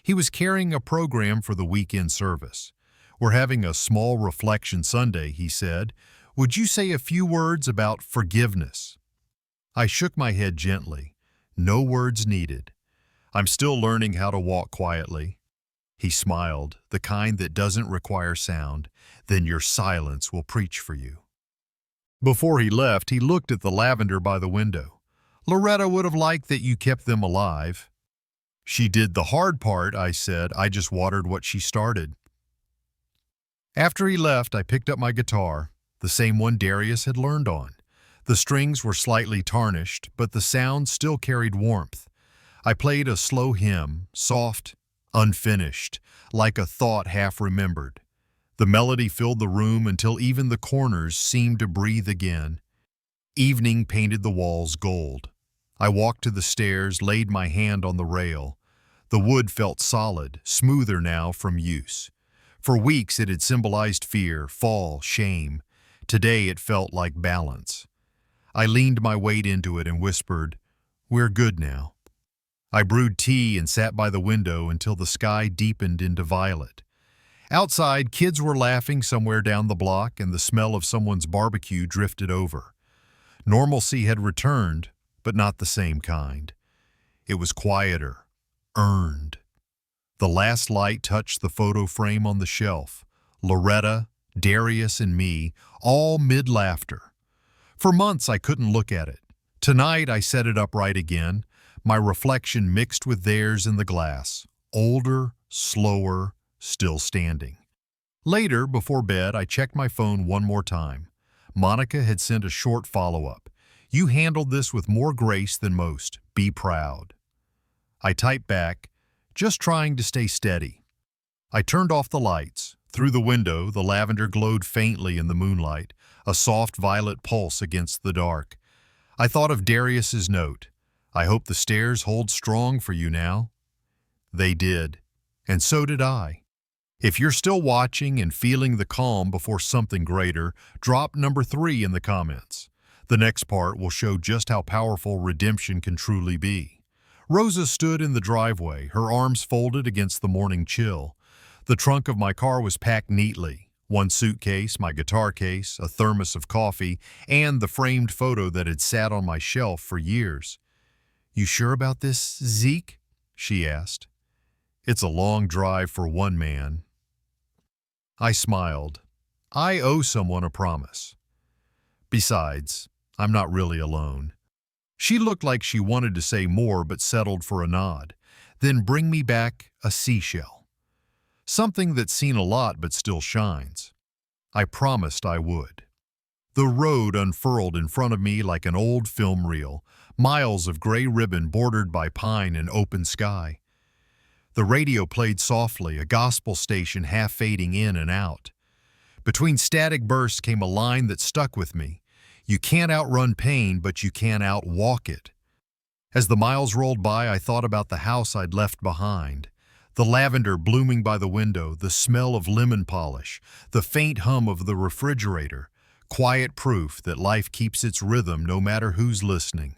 He was carrying a program for the weekend service. We're having a small reflection Sunday, he said. Would you say a few words about forgiveness? I shook my head gently. No words needed. I'm still learning how to walk quietly. He smiled, the kind that doesn't require sound. Then your silence will preach for you. Before he left, he looked at the lavender by the window. Loretta would have liked that you kept them alive. She did the hard part, I said. I just watered what she started. After he left, I picked up my guitar, the same one Darius had learned on. The strings were slightly tarnished, but the sound still carried warmth. I played a slow hymn, soft, unfinished, like a thought half remembered. The melody filled the room until even the corners seemed to breathe again. Evening painted the walls gold. I walked to the stairs, laid my hand on the rail. The wood felt solid, smoother now from use. For weeks it had symbolized fear, fall, shame. Today it felt like balance. I leaned my weight into it and whispered, "We're good now." I brewed tea and sat by the window until the sky deepened into violet. Outside, kids were laughing somewhere down the block and the smell of someone's barbecue drifted over. Normalcy had returned, but not the same kind. It was quieter, earned. The last light touched the photo frame on the shelf. Loretta, Darius, and me, all mid-laughter. For months I couldn't look at it. Tonight I set it upright again, my reflection mixed with theirs in the glass. Older, slower, still standing. Later, before bed, I checked my phone one more time. Monica had sent a short follow-up. "You handled this with more grace than most. Be proud." I typed back, "Just trying to stay steady." I turned off the lights. Through the window, the lavender glowed faintly in the moonlight, a soft violet pulse against the dark. I thought of Darius's note. "I hope the stairs hold strong for you now." They did, and so did I. If you're still watching and feeling the calm before something greater, drop number 3 in the comments. The next part will show just how powerful redemption can truly be. Rosa stood in the driveway, her arms folded against the morning chill. The trunk of my car was packed neatly. One suitcase, my guitar case, a thermos of coffee, and the framed photo that had sat on my shelf for years. "You sure about this, Zeke?" she asked. "It's a long drive for one man." I smiled. I owe someone a promise. Besides, I'm not really alone. She looked like she wanted to say more but settled for a nod. "Then bring me back a seashell. Something that's seen a lot but still shines." I promised I would. The road unfurled in front of me like an old film reel, miles of gray ribbon bordered by pine and open sky. The radio played softly, a gospel station half fading in and out. Between static bursts came a line that stuck with me. "You can't outrun pain, but you can outwalk it." As the miles rolled by, I thought about the house I'd left behind. The lavender blooming by the window, the smell of lemon polish, the faint hum of the refrigerator, quiet proof that life keeps its rhythm no matter who's listening.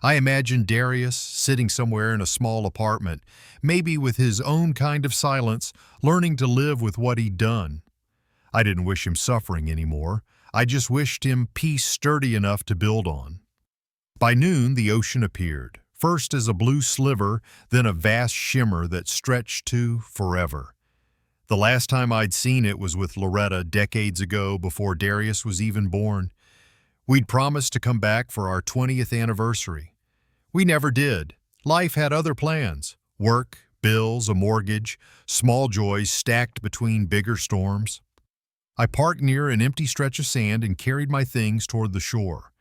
I imagined Darius sitting somewhere in a small apartment, maybe with his own kind of silence, learning to live with what he'd done. I didn't wish him suffering anymore. I just wished him peace sturdy enough to build on. By noon, the ocean appeared, first as a blue sliver, then a vast shimmer that stretched to forever. The last time I'd seen it was with Loretta decades ago, before Darius was even born. We'd promised to come back for our 20th anniversary. We never did. Life had other plans. Work, bills, a mortgage, small joys stacked between bigger storms. I parked near an empty stretch of sand and carried my things toward the shore.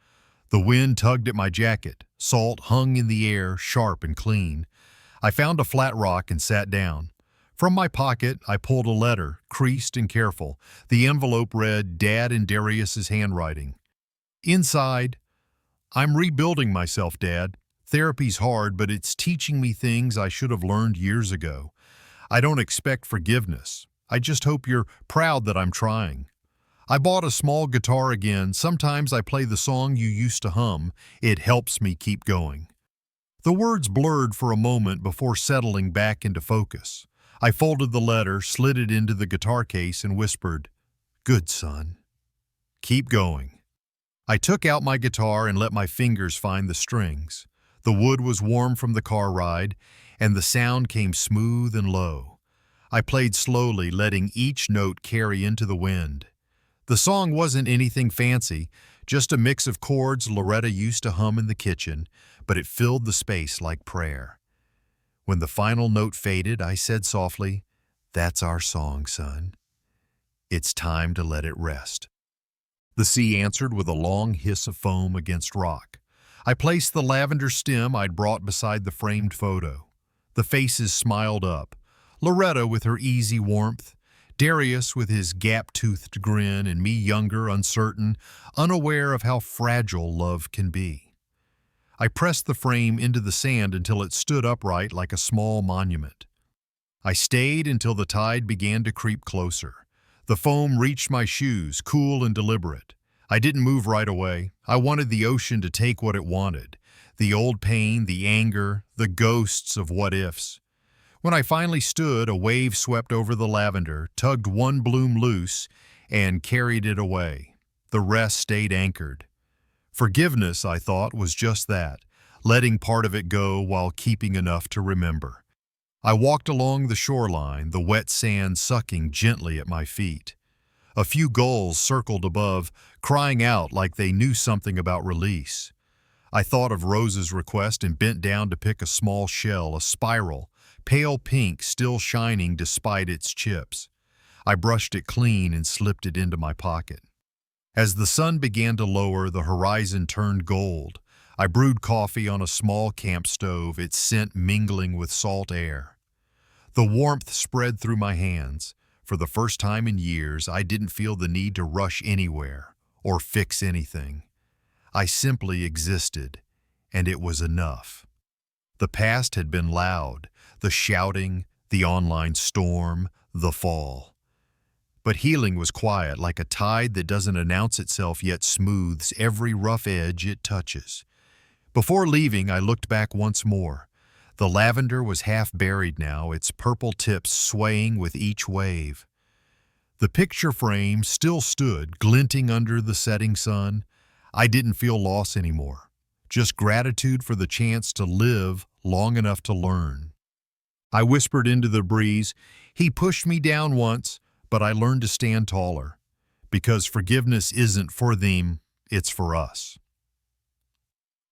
The wind tugged at my jacket. Salt hung in the air, sharp and clean. I found a flat rock and sat down. From my pocket, I pulled a letter, creased and careful. The envelope read, "Dad" in Darius's handwriting. Inside, "I'm rebuilding myself, Dad. Therapy's hard, but it's teaching me things I should have learned years ago. I don't expect forgiveness. I just hope you're proud that I'm trying. I bought a small guitar again. Sometimes I play the song you used to hum. It helps me keep going." The words blurred for a moment before settling back into focus. I folded the letter, slid it into the guitar case, and whispered, "Good son. Keep going." I took out my guitar and let my fingers find the strings. The wood was warm from the car ride, and the sound came smooth and low. I played slowly, letting each note carry into the wind. The song wasn't anything fancy, just a mix of chords Loretta used to hum in the kitchen, but it filled the space like prayer. When the final note faded, I said softly, "That's our song, son. It's time to let it rest." The sea answered with a long hiss of foam against rock. I placed the lavender stem I'd brought beside the framed photo. The faces smiled up. Loretta with her easy warmth, Darius with his gap-toothed grin, and me younger, uncertain, unaware of how fragile love can be. I pressed the frame into the sand until it stood upright like a small monument. I stayed until the tide began to creep closer. The foam reached my shoes, cool and deliberate. I didn't move right away. I wanted the ocean to take what it wanted. The old pain, the anger, the ghosts of what-ifs. When I finally stood, a wave swept over the lavender, tugged one bloom loose, and carried it away. The rest stayed anchored. Forgiveness, I thought, was just that, letting part of it go while keeping enough to remember. I walked along the shoreline, the wet sand sucking gently at my feet. A few gulls circled above, crying out like they knew something about release. I thought of Rose's request and bent down to pick a small shell, a spiral, pale pink, still shining despite its chips. I brushed it clean and slipped it into my pocket. As the sun began to lower, the horizon turned gold. I brewed coffee on a small camp stove, its scent mingling with salt air. The warmth spread through my hands. For the first time in years, I didn't feel the need to rush anywhere or fix anything. I simply existed, and it was enough. The past had been loud, the shouting, the online storm, the fall. But healing was quiet, like a tide that doesn't announce itself yet smooths every rough edge it touches. Before leaving, I looked back once more. The lavender was half buried now, its purple tips swaying with each wave. The picture frame still stood, glinting under the setting sun. I didn't feel loss anymore, just gratitude for the chance to live long enough to learn. I whispered into the breeze, "He pushed me down once, but I learned to stand taller, because forgiveness isn't for them, it's for us."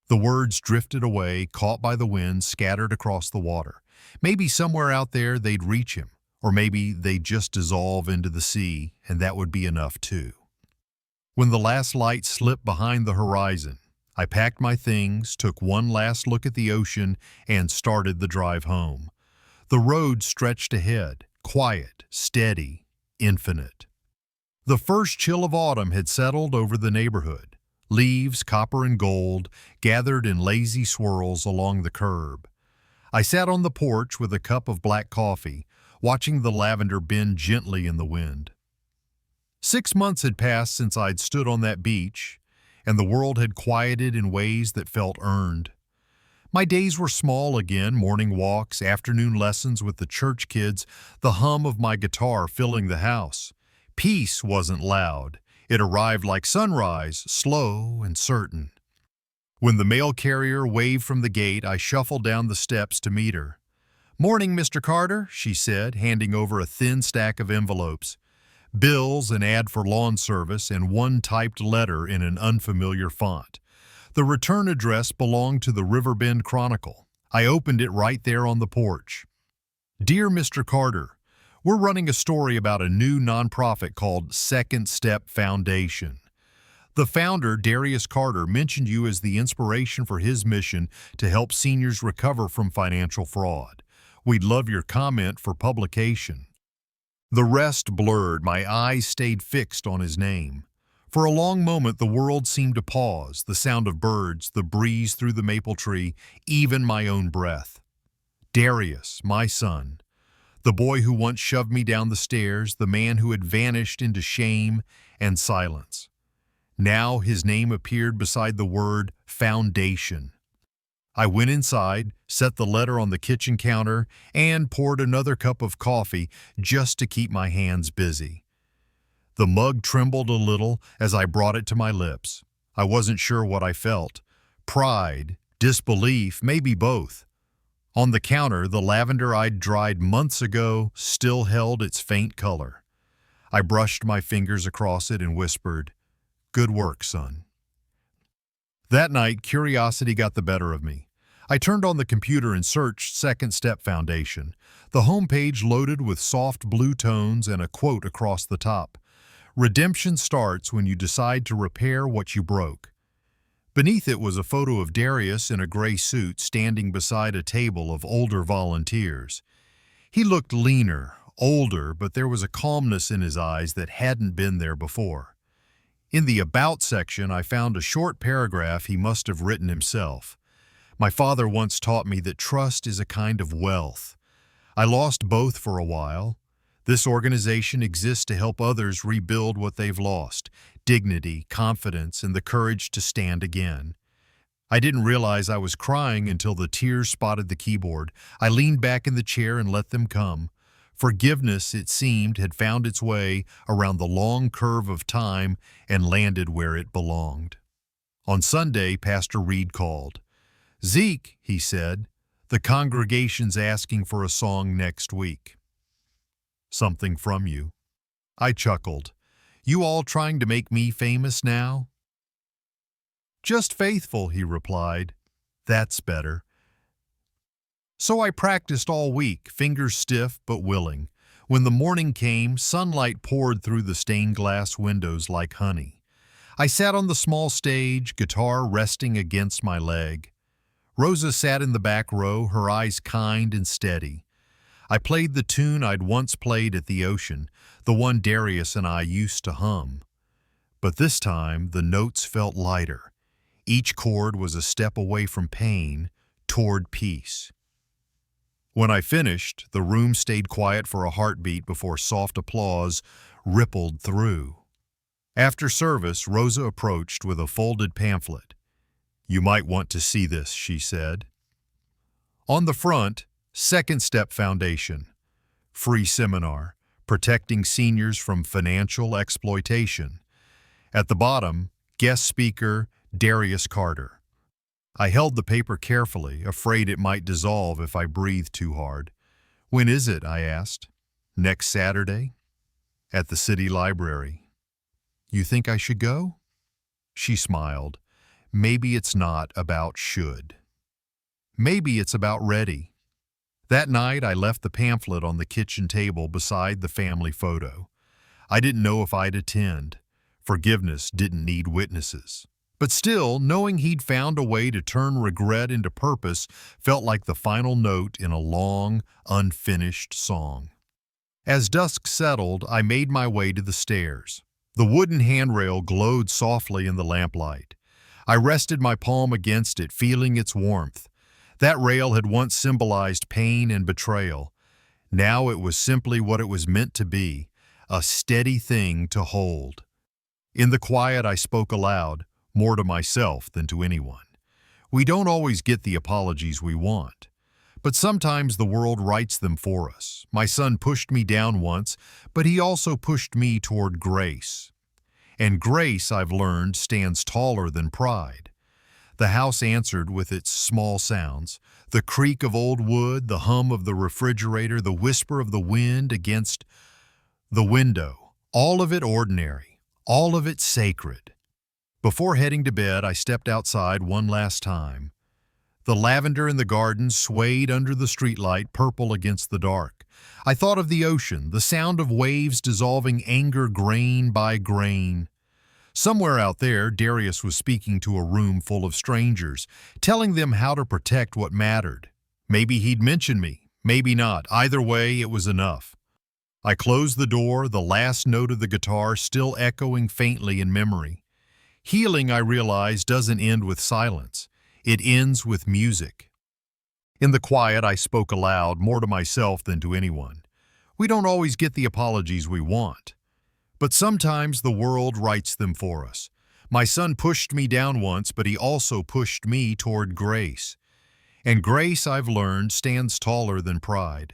The words drifted away, caught by the wind, scattered across the water. Maybe somewhere out there they'd reach him, or maybe they'd just dissolve into the sea, and that would be enough too. When the last light slipped behind the horizon, I packed my things, took one last look at the ocean, and started the drive home. The road stretched ahead, quiet, steady, infinite. The first chill of autumn had settled over the neighborhood. Leaves, copper and gold, gathered in lazy swirls along the curb. I sat on the porch with a cup of black coffee, watching the lavender bend gently in the wind. 6 months had passed since I'd stood on that beach, and the world had quieted in ways that felt earned. My days were small again, morning walks, afternoon lessons with the church kids, the hum of my guitar filling the house. Peace wasn't loud. It arrived like sunrise, slow and certain. When the mail carrier waved from the gate, I shuffled down the steps to meet her. "Morning, Mr. Carter," she said, handing over a thin stack of envelopes. Bills, an ad for lawn service, and one typed letter in an unfamiliar font. The return address belonged to the Riverbend Chronicle. I opened it right there on the porch. "Dear Mr. Carter, we're running a story about a new nonprofit called Second Step Foundation. The founder, Darius Carter, mentioned you as the inspiration for his mission to help seniors recover from financial fraud. We'd love your comment for publication." The rest blurred. My eyes stayed fixed on his name. For a long moment, the world seemed to pause, the sound of birds, the breeze through the maple tree, even my own breath. Darius, my son. The boy who once shoved me down the stairs, the man who had vanished into shame and silence. Now his name appeared beside the word foundation. I went inside, set the letter on the kitchen counter, and poured another cup of coffee just to keep my hands busy. The mug trembled a little as I brought it to my lips. I wasn't sure what I felt. Pride, disbelief, maybe both. On the counter, the lavender I'd dried months ago still held its faint color. I brushed my fingers across it and whispered, "Good work, son." That night, curiosity got the better of me. I turned on the computer and searched Second Step Foundation. The homepage loaded with soft blue tones and a quote across the top. "Redemption starts when you decide to repair what you broke." Beneath it was a photo of Darius in a gray suit standing beside a table of older volunteers. He looked leaner, older, but there was a calmness in his eyes that hadn't been there before. In the About section, I found a short paragraph he must have written himself. "My father once taught me that trust is a kind of wealth. I lost both for a while. This organization exists to help others rebuild what they've lost: dignity, confidence, and the courage to stand again. I didn't realize I was crying until the tears spotted the keyboard. I leaned back in the chair and let them come. Forgiveness, it seemed, had found its way around the long curve of time and landed where it belonged. On Sunday, Pastor Reed called. "Zeke," he said, "the congregation's asking for a song next week." "Something from you." I chuckled. "You all trying to make me famous now?" "Just faithful," he replied. "That's better." So I practiced all week, fingers stiff but willing. When the morning came, sunlight poured through the stained glass windows like honey. I sat on the small stage, guitar resting against my leg. Rosa sat in the back row, her eyes kind and steady. I played the tune I'd once played at the ocean, the one Darius and I used to hum. But this time, the notes felt lighter. Each chord was a step away from pain, toward peace. When I finished, the room stayed quiet for a heartbeat before soft applause rippled through. After service, Rosa approached with a folded pamphlet. "You might want to see this," she said. On the front, Second Step Foundation, free seminar, protecting seniors from financial exploitation. At the bottom, guest speaker Darius Carter. I held the paper carefully, afraid it might dissolve if I breathed too hard. "When is it?" I asked. "Next Saturday?" "At the city library." "You think I should go?" She smiled. "Maybe it's not about should. Maybe it's about ready." That night, I left the pamphlet on the kitchen table beside the family photo. I didn't know if I'd attend. Forgiveness didn't need witnesses. But still, knowing he'd found a way to turn regret into purpose felt like the final note in a long, unfinished song. As dusk settled, I made my way to the stairs. The wooden handrail glowed softly in the lamplight. I rested my palm against it, feeling its warmth. That rail had once symbolized pain and betrayal. Now it was simply what it was meant to be, a steady thing to hold. In the quiet, I spoke aloud, more to myself than to anyone. We don't always get the apologies we want, but sometimes the world writes them for us. My son pushed me down once, but he also pushed me toward grace. And grace, I've learned, stands taller than pride. The house answered with its small sounds, the creak of old wood, the hum of the refrigerator, the whisper of the wind against the window, all of it ordinary, all of it sacred. Before heading to bed, I stepped outside one last time. The lavender in the garden swayed under the streetlight, purple against the dark. I thought of the ocean, the sound of waves dissolving anger grain by grain. Somewhere out there, Darius was speaking to a room full of strangers, telling them how to protect what mattered. Maybe he'd mention me, maybe not. Either way, it was enough. I closed the door, the last note of the guitar still echoing faintly in memory. Healing, I realized, doesn't end with silence. It ends with music. In the quiet, I spoke aloud, more to myself than to anyone. We don't always get the apologies we want, but sometimes the world writes them for us. My son pushed me down once, but he also pushed me toward grace. And grace, I've learned, stands taller than pride.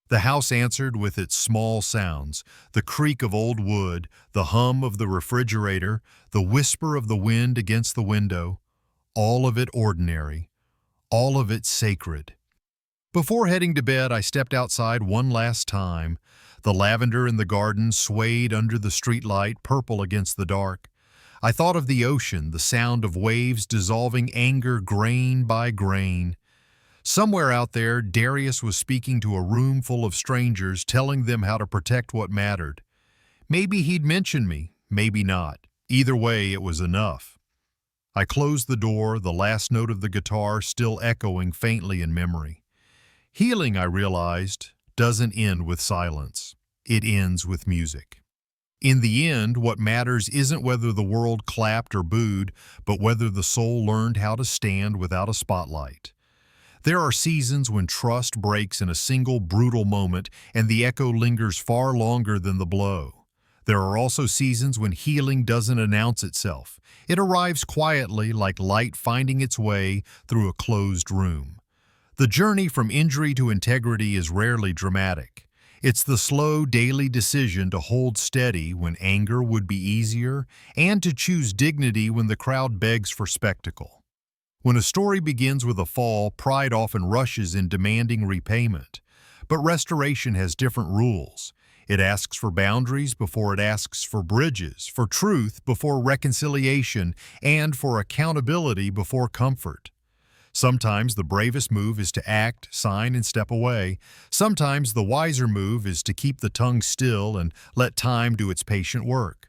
The house answered with its small sounds, the creak of old wood, the hum of the refrigerator, the whisper of the wind against the window, all of it ordinary, all of it sacred. Before heading to bed, I stepped outside one last time. The lavender in the garden swayed under the streetlight, purple against the dark. I thought of the ocean, the sound of waves dissolving anger grain by grain. Somewhere out there, Darius was speaking to a room full of strangers, telling them how to protect what mattered. Maybe he'd mention me, maybe not. Either way, it was enough. I closed the door, the last note of the guitar still echoing faintly in memory. Healing, I realized, doesn't end with silence. It ends with music. In the end, what matters isn't whether the world clapped or booed, but whether the soul learned how to stand without a spotlight. There are seasons when trust breaks in a single brutal moment and the echo lingers far longer than the blow. There are also seasons when healing doesn't announce itself. It arrives quietly, like light finding its way through a closed room. The journey from injury to integrity is rarely dramatic. It's the slow, daily decision to hold steady when anger would be easier and to choose dignity when the crowd begs for spectacle. When a story begins with a fall, pride often rushes in demanding repayment. But restoration has different rules. It asks for boundaries before it asks for bridges, for truth before reconciliation, and for accountability before comfort. Sometimes the bravest move is to act, sign, and step away. Sometimes the wiser move is to keep the tongue still and let time do its patient work.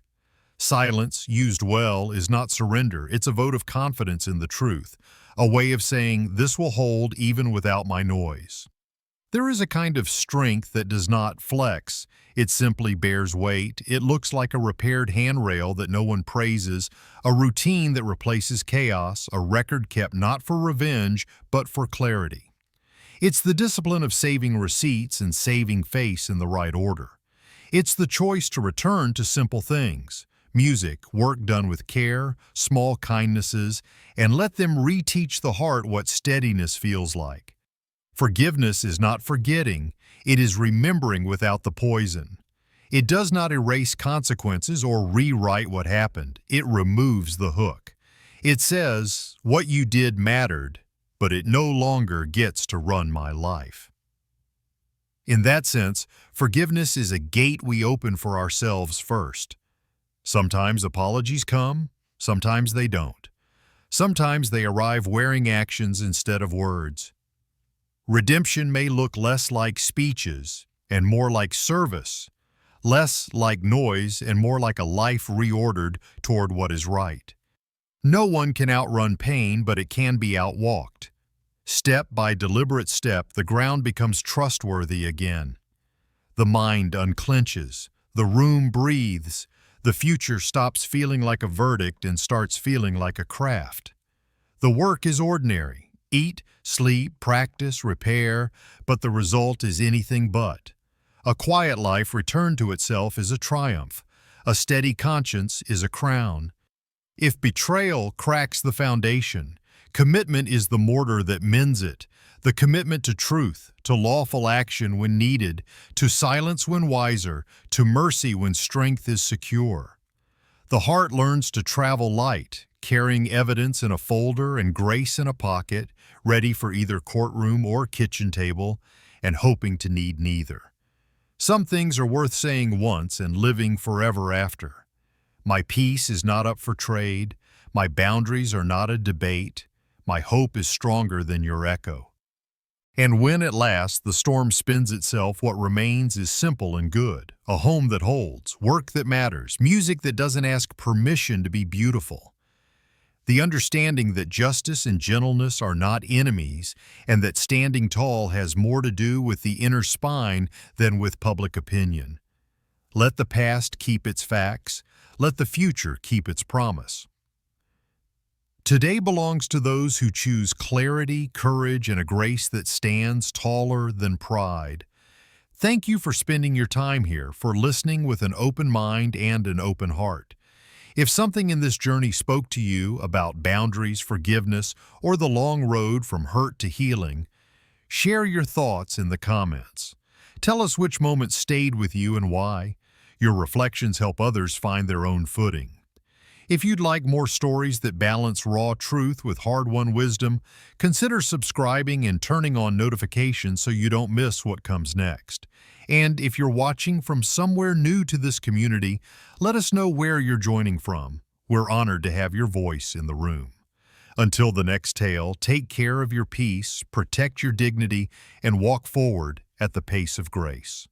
Silence, used well, is not surrender. It's a vote of confidence in the truth, a way of saying, "This will hold even without my noise." There is a kind of strength that does not flex. It simply bears weight. It looks like a repaired handrail that no one praises, a routine that replaces chaos, a record kept not for revenge, but for clarity. It's the discipline of saving receipts and saving face in the right order. It's the choice to return to simple things: music, work done with care, small kindnesses, and let them reteach the heart what steadiness feels like. Forgiveness is not forgetting, it is remembering without the poison. It does not erase consequences or rewrite what happened. It removes the hook. It says, "What you did mattered, but it no longer gets to run my life." In that sense, forgiveness is a gate we open for ourselves first. Sometimes apologies come, sometimes they don't. Sometimes they arrive wearing actions instead of words. Redemption may look less like speeches and more like service, less like noise and more like a life reordered toward what is right. No one can outrun pain, but it can be outwalked. Step by deliberate step, the ground becomes trustworthy again. The mind unclenches, the room breathes, the future stops feeling like a verdict and starts feeling like a craft. The work is ordinary. Eat, sleep, practice, repair, but the result is anything but. A quiet life returned to itself is a triumph. A steady conscience is a crown. If betrayal cracks the foundation, commitment is the mortar that mends it. The commitment to truth, to lawful action when needed, to silence when wiser, to mercy when strength is secure. The heart learns to travel light, carrying evidence in a folder and grace in a pocket, ready for either courtroom or kitchen table, and hoping to need neither. Some things are worth saying once and living forever after. My peace is not up for trade. My boundaries are not a debate. My hope is stronger than your echo. And when at last the storm spins itself, what remains is simple and good. A home that holds, work that matters, music that doesn't ask permission to be beautiful. The understanding that justice and gentleness are not enemies, and that standing tall has more to do with the inner spine than with public opinion. Let the past keep its facts. Let the future keep its promise. Today belongs to those who choose clarity, courage, and a grace that stands taller than pride. Thank you for spending your time here, for listening with an open mind and an open heart. If something in this journey spoke to you about boundaries, forgiveness, or the long road from hurt to healing, share your thoughts in the comments. Tell us which moments stayed with you and why. Your reflections help others find their own footing. If you'd like more stories that balance raw truth with hard-won wisdom, consider subscribing and turning on notifications so you don't miss what comes next. And if you're watching from somewhere new to this community, let us know where you're joining from. We're honored to have your voice in the room. Until the next tale, take care of your peace, protect your dignity, and walk forward at the pace of grace.